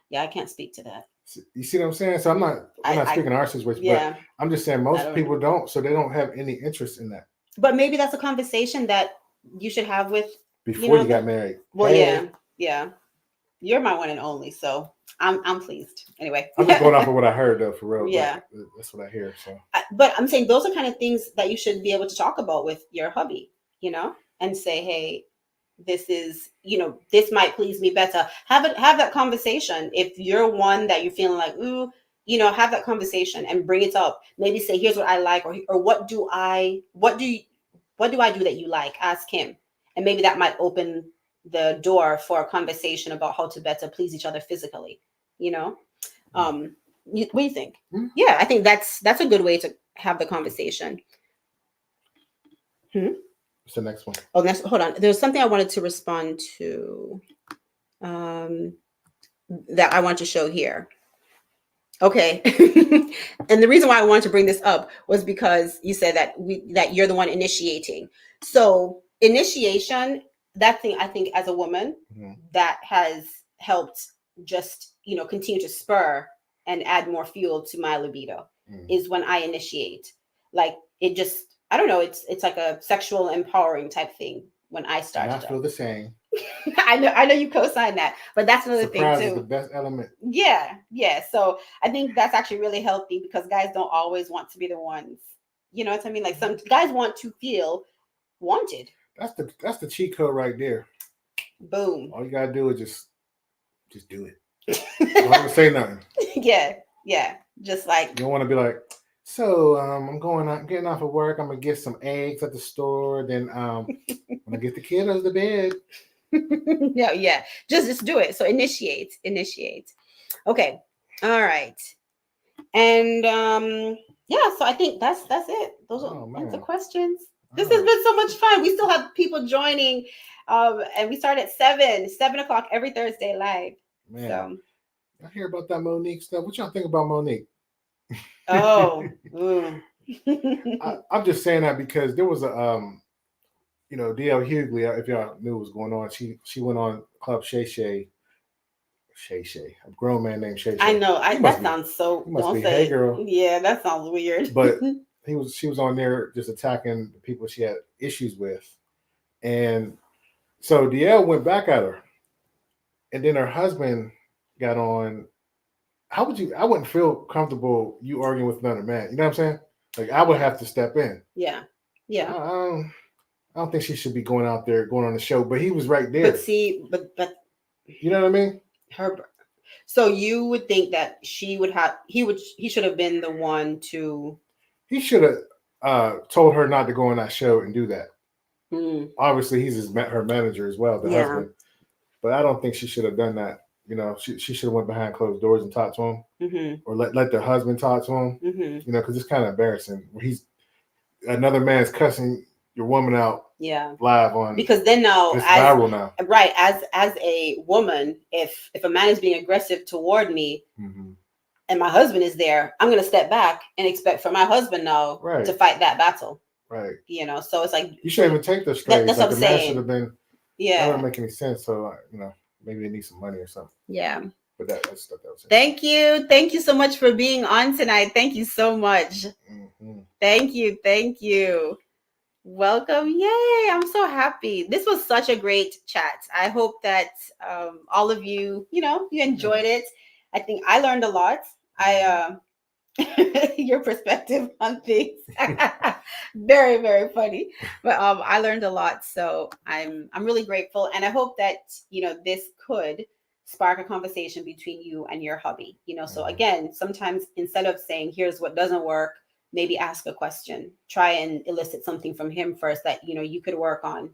Speaker 1: Yeah, I can't speak to that.
Speaker 2: You see what I'm saying? So I'm not speaking of our situation, but I'm just saying most people don't, so they don't have any interest in that.
Speaker 1: But maybe that's a conversation that you should have with
Speaker 2: before you got married.
Speaker 1: Well, yeah. You're my one and only, so I'm pleased. Anyway,
Speaker 2: I'm just going off of what I heard though, for real.
Speaker 1: Yeah,
Speaker 2: that's what I hear. So,
Speaker 1: but I'm saying those are kind of things that you should be able to talk about with your hubby, and say, hey, this is, this might please me better. Have that conversation. If you're one that you're feeling like, ooh, have that conversation and bring it up. Maybe say, here's what I like, or what do I do that you like? Ask him, and maybe that might open the door for a conversation about how to better please each other physically. What do you think? Mm-hmm. Yeah, I think that's a good way to have the conversation.
Speaker 2: What's the next one?
Speaker 1: Oh, hold on. There's something I wanted to respond to that I want to show here. Okay. And the reason why I wanted to bring this up was because you said that you're the one initiating. So initiation, that thing, I think as a woman, that has helped just, continue to spur and add more fuel to my libido is when I initiate. Like it just, I don't know, it's like a sexual empowering type thing when I start.
Speaker 2: I feel the same.
Speaker 1: I know you co-sign that, but that's another
Speaker 2: Surprise
Speaker 1: thing too.
Speaker 2: Is the best element.
Speaker 1: Yeah. So I think that's actually really healthy because guys don't always want to be the ones. You know what I mean? Like some guys want to feel wanted.
Speaker 2: That's the cheat code right there.
Speaker 1: Boom.
Speaker 2: All you gotta do is just do it. Don't have to say nothing.
Speaker 1: Yeah. Just like
Speaker 2: you don't want to be like, so I'm getting off of work. I'm gonna get some eggs at the store. Then when I get the kiddos to bed.
Speaker 1: Yeah. Just do it. So initiate. Okay. All right. And so I think that's it. Those are the questions. This has been so much fun. We still have people joining. And we start at 7 o'clock every Thursday live.
Speaker 2: Man,
Speaker 1: so
Speaker 2: I hear about that Monique stuff. What y'all think about Monique?
Speaker 1: Oh,
Speaker 2: I'm just saying that because there was a D.L. Hughley, if y'all knew what was going on, she went on Club Shay Shay, a grown man named Shay Shay.
Speaker 1: I know. That sounds so.
Speaker 2: Don't say, hey girl.
Speaker 1: Yeah, that sounds weird.
Speaker 2: But she was on there just attacking the people she had issues with, and so DL went back at her, and then her husband got on. I wouldn't feel comfortable you arguing with another man. You know what I'm saying? Like I would have to step in.
Speaker 1: Yeah.
Speaker 2: I don't think she should be going out there, going on the show, but he was right there.
Speaker 1: But see, but
Speaker 2: you know what I mean?
Speaker 1: So you would think that he should have been the one to.
Speaker 2: He should have told her not to go on that show and do that. Obviously, he's her manager as well, the husband. But I don't think she should have done that. She should have went behind closed doors and talked to him, or let the husband talk to him. Because it's kind of embarrassing. He's another man's cussing your woman out.
Speaker 1: Yeah,
Speaker 2: live on
Speaker 1: because then now
Speaker 2: it's viral now.
Speaker 1: Right, as a woman, if a man is being aggressive toward me, and my husband is there, I'm gonna step back and expect for my husband now to fight that battle.
Speaker 2: Right.
Speaker 1: So it's like
Speaker 2: you shouldn't even take the straight.
Speaker 1: That's
Speaker 2: like
Speaker 1: what I'm
Speaker 2: the man
Speaker 1: saying.
Speaker 2: should have been.
Speaker 1: Yeah.
Speaker 2: That doesn't make any sense. So maybe they need some money or something.
Speaker 1: Yeah.
Speaker 2: But that's that was it.
Speaker 1: Thank you. Thank you so much for being on tonight. Thank you so much.
Speaker 2: Mm-hmm.
Speaker 1: Thank you. Thank you. Welcome. Yay. I'm so happy. This was such a great chat. I hope that all of you, you enjoyed it. I think I learned a lot. Your perspective on things. Very, very funny. But I learned a lot. So I'm really grateful. And I hope that, this could spark a conversation between you and your hubby. So again, sometimes instead of saying, here's what doesn't work, maybe ask a question. Try and elicit something from him first that, you could work on.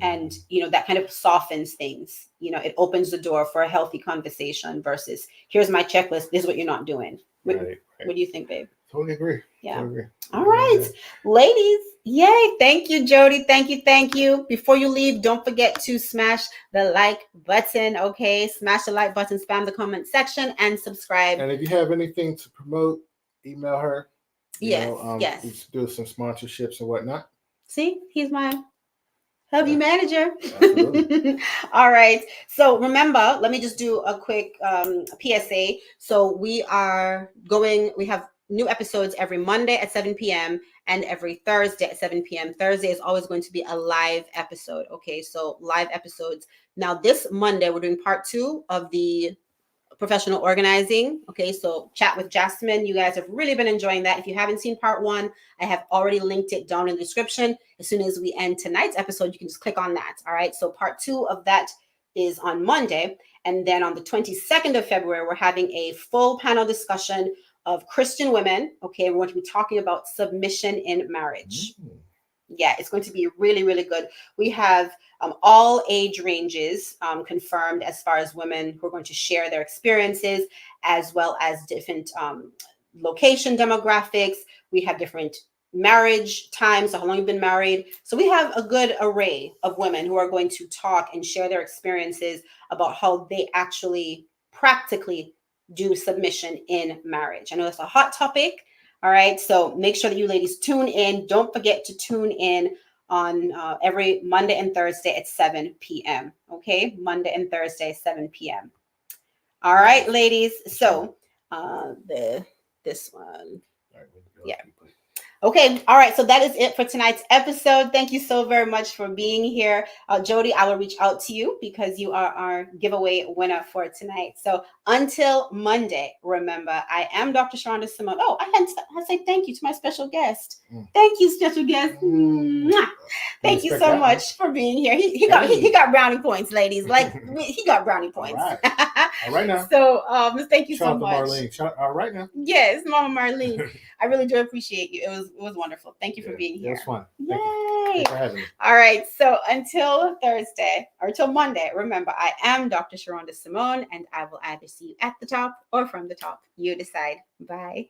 Speaker 1: And that kind of softens things. It opens the door for a healthy conversation versus here's my checklist, this is what you're not doing. What do you think, babe?
Speaker 2: Totally agree.
Speaker 1: Yeah.
Speaker 2: Totally agree.
Speaker 1: All right, ladies. Yay. Thank you, Jody. Thank you. Thank you. Before you leave, don't forget to smash the like button. Okay. Smash the like button, spam the comment section, and subscribe.
Speaker 2: And if you have anything to promote, email her.
Speaker 1: Yes.
Speaker 2: We do some sponsorships and whatnot.
Speaker 1: See, he's my hubby manager.
Speaker 2: Absolutely.
Speaker 1: All right. So remember, let me just do a quick PSA. So we have new episodes every Monday at 7 p.m. and every Thursday at 7 p.m. Thursday is always going to be a live episode. Okay. So live episodes. Now this Monday, we're doing part 2 of the professional organizing. Okay, so chat with Jasmine. You guys have really been enjoying that. If you haven't seen part 1, I have already linked it down in the description. As soon as we end tonight's episode, you can just click on that. All right, so part 2 of that is on Monday. And then on the 22nd of February, we're having a full panel discussion of Christian women. Okay, we're going to be talking about submission in marriage. Yeah, it's going to be really, really good. We have all age ranges confirmed as far as women who are going to share their experiences, as well as different location demographics. We have different marriage times, so how long you've been married. So we have a good array of women who are going to talk and share their experiences about how they actually practically do submission in marriage. I know that's a hot topic. All right, so make sure that you ladies tune in. Don't forget to tune in on every Monday and Thursday at 7 p.m. Okay, Monday and Thursday, 7 p.m. All right, ladies. So this one. Yeah. Okay. All right. So that is it for tonight's episode. Thank you so very much for being here. Jody, I will reach out to you because you are our giveaway winner for tonight. So until Monday, remember, I am Dr. Sherunda Simone. Oh, I say thank you to my special guest. Thank you, special guest. Thank you so much for being here. He got brownie points, ladies. Like he got brownie points.
Speaker 2: All right now.
Speaker 1: So thank you so much.
Speaker 2: Marlene. All right now.
Speaker 1: Yes, Mama Marlene. I really do appreciate you. It was wonderful. Thank you for being here.
Speaker 2: It was fun.
Speaker 1: Yay.
Speaker 2: Thanks for having me.
Speaker 1: All right. So until Thursday or till Monday, remember, I am Dr. Sherunda Simone, and I will either see you at the top or from the top. You decide. Bye.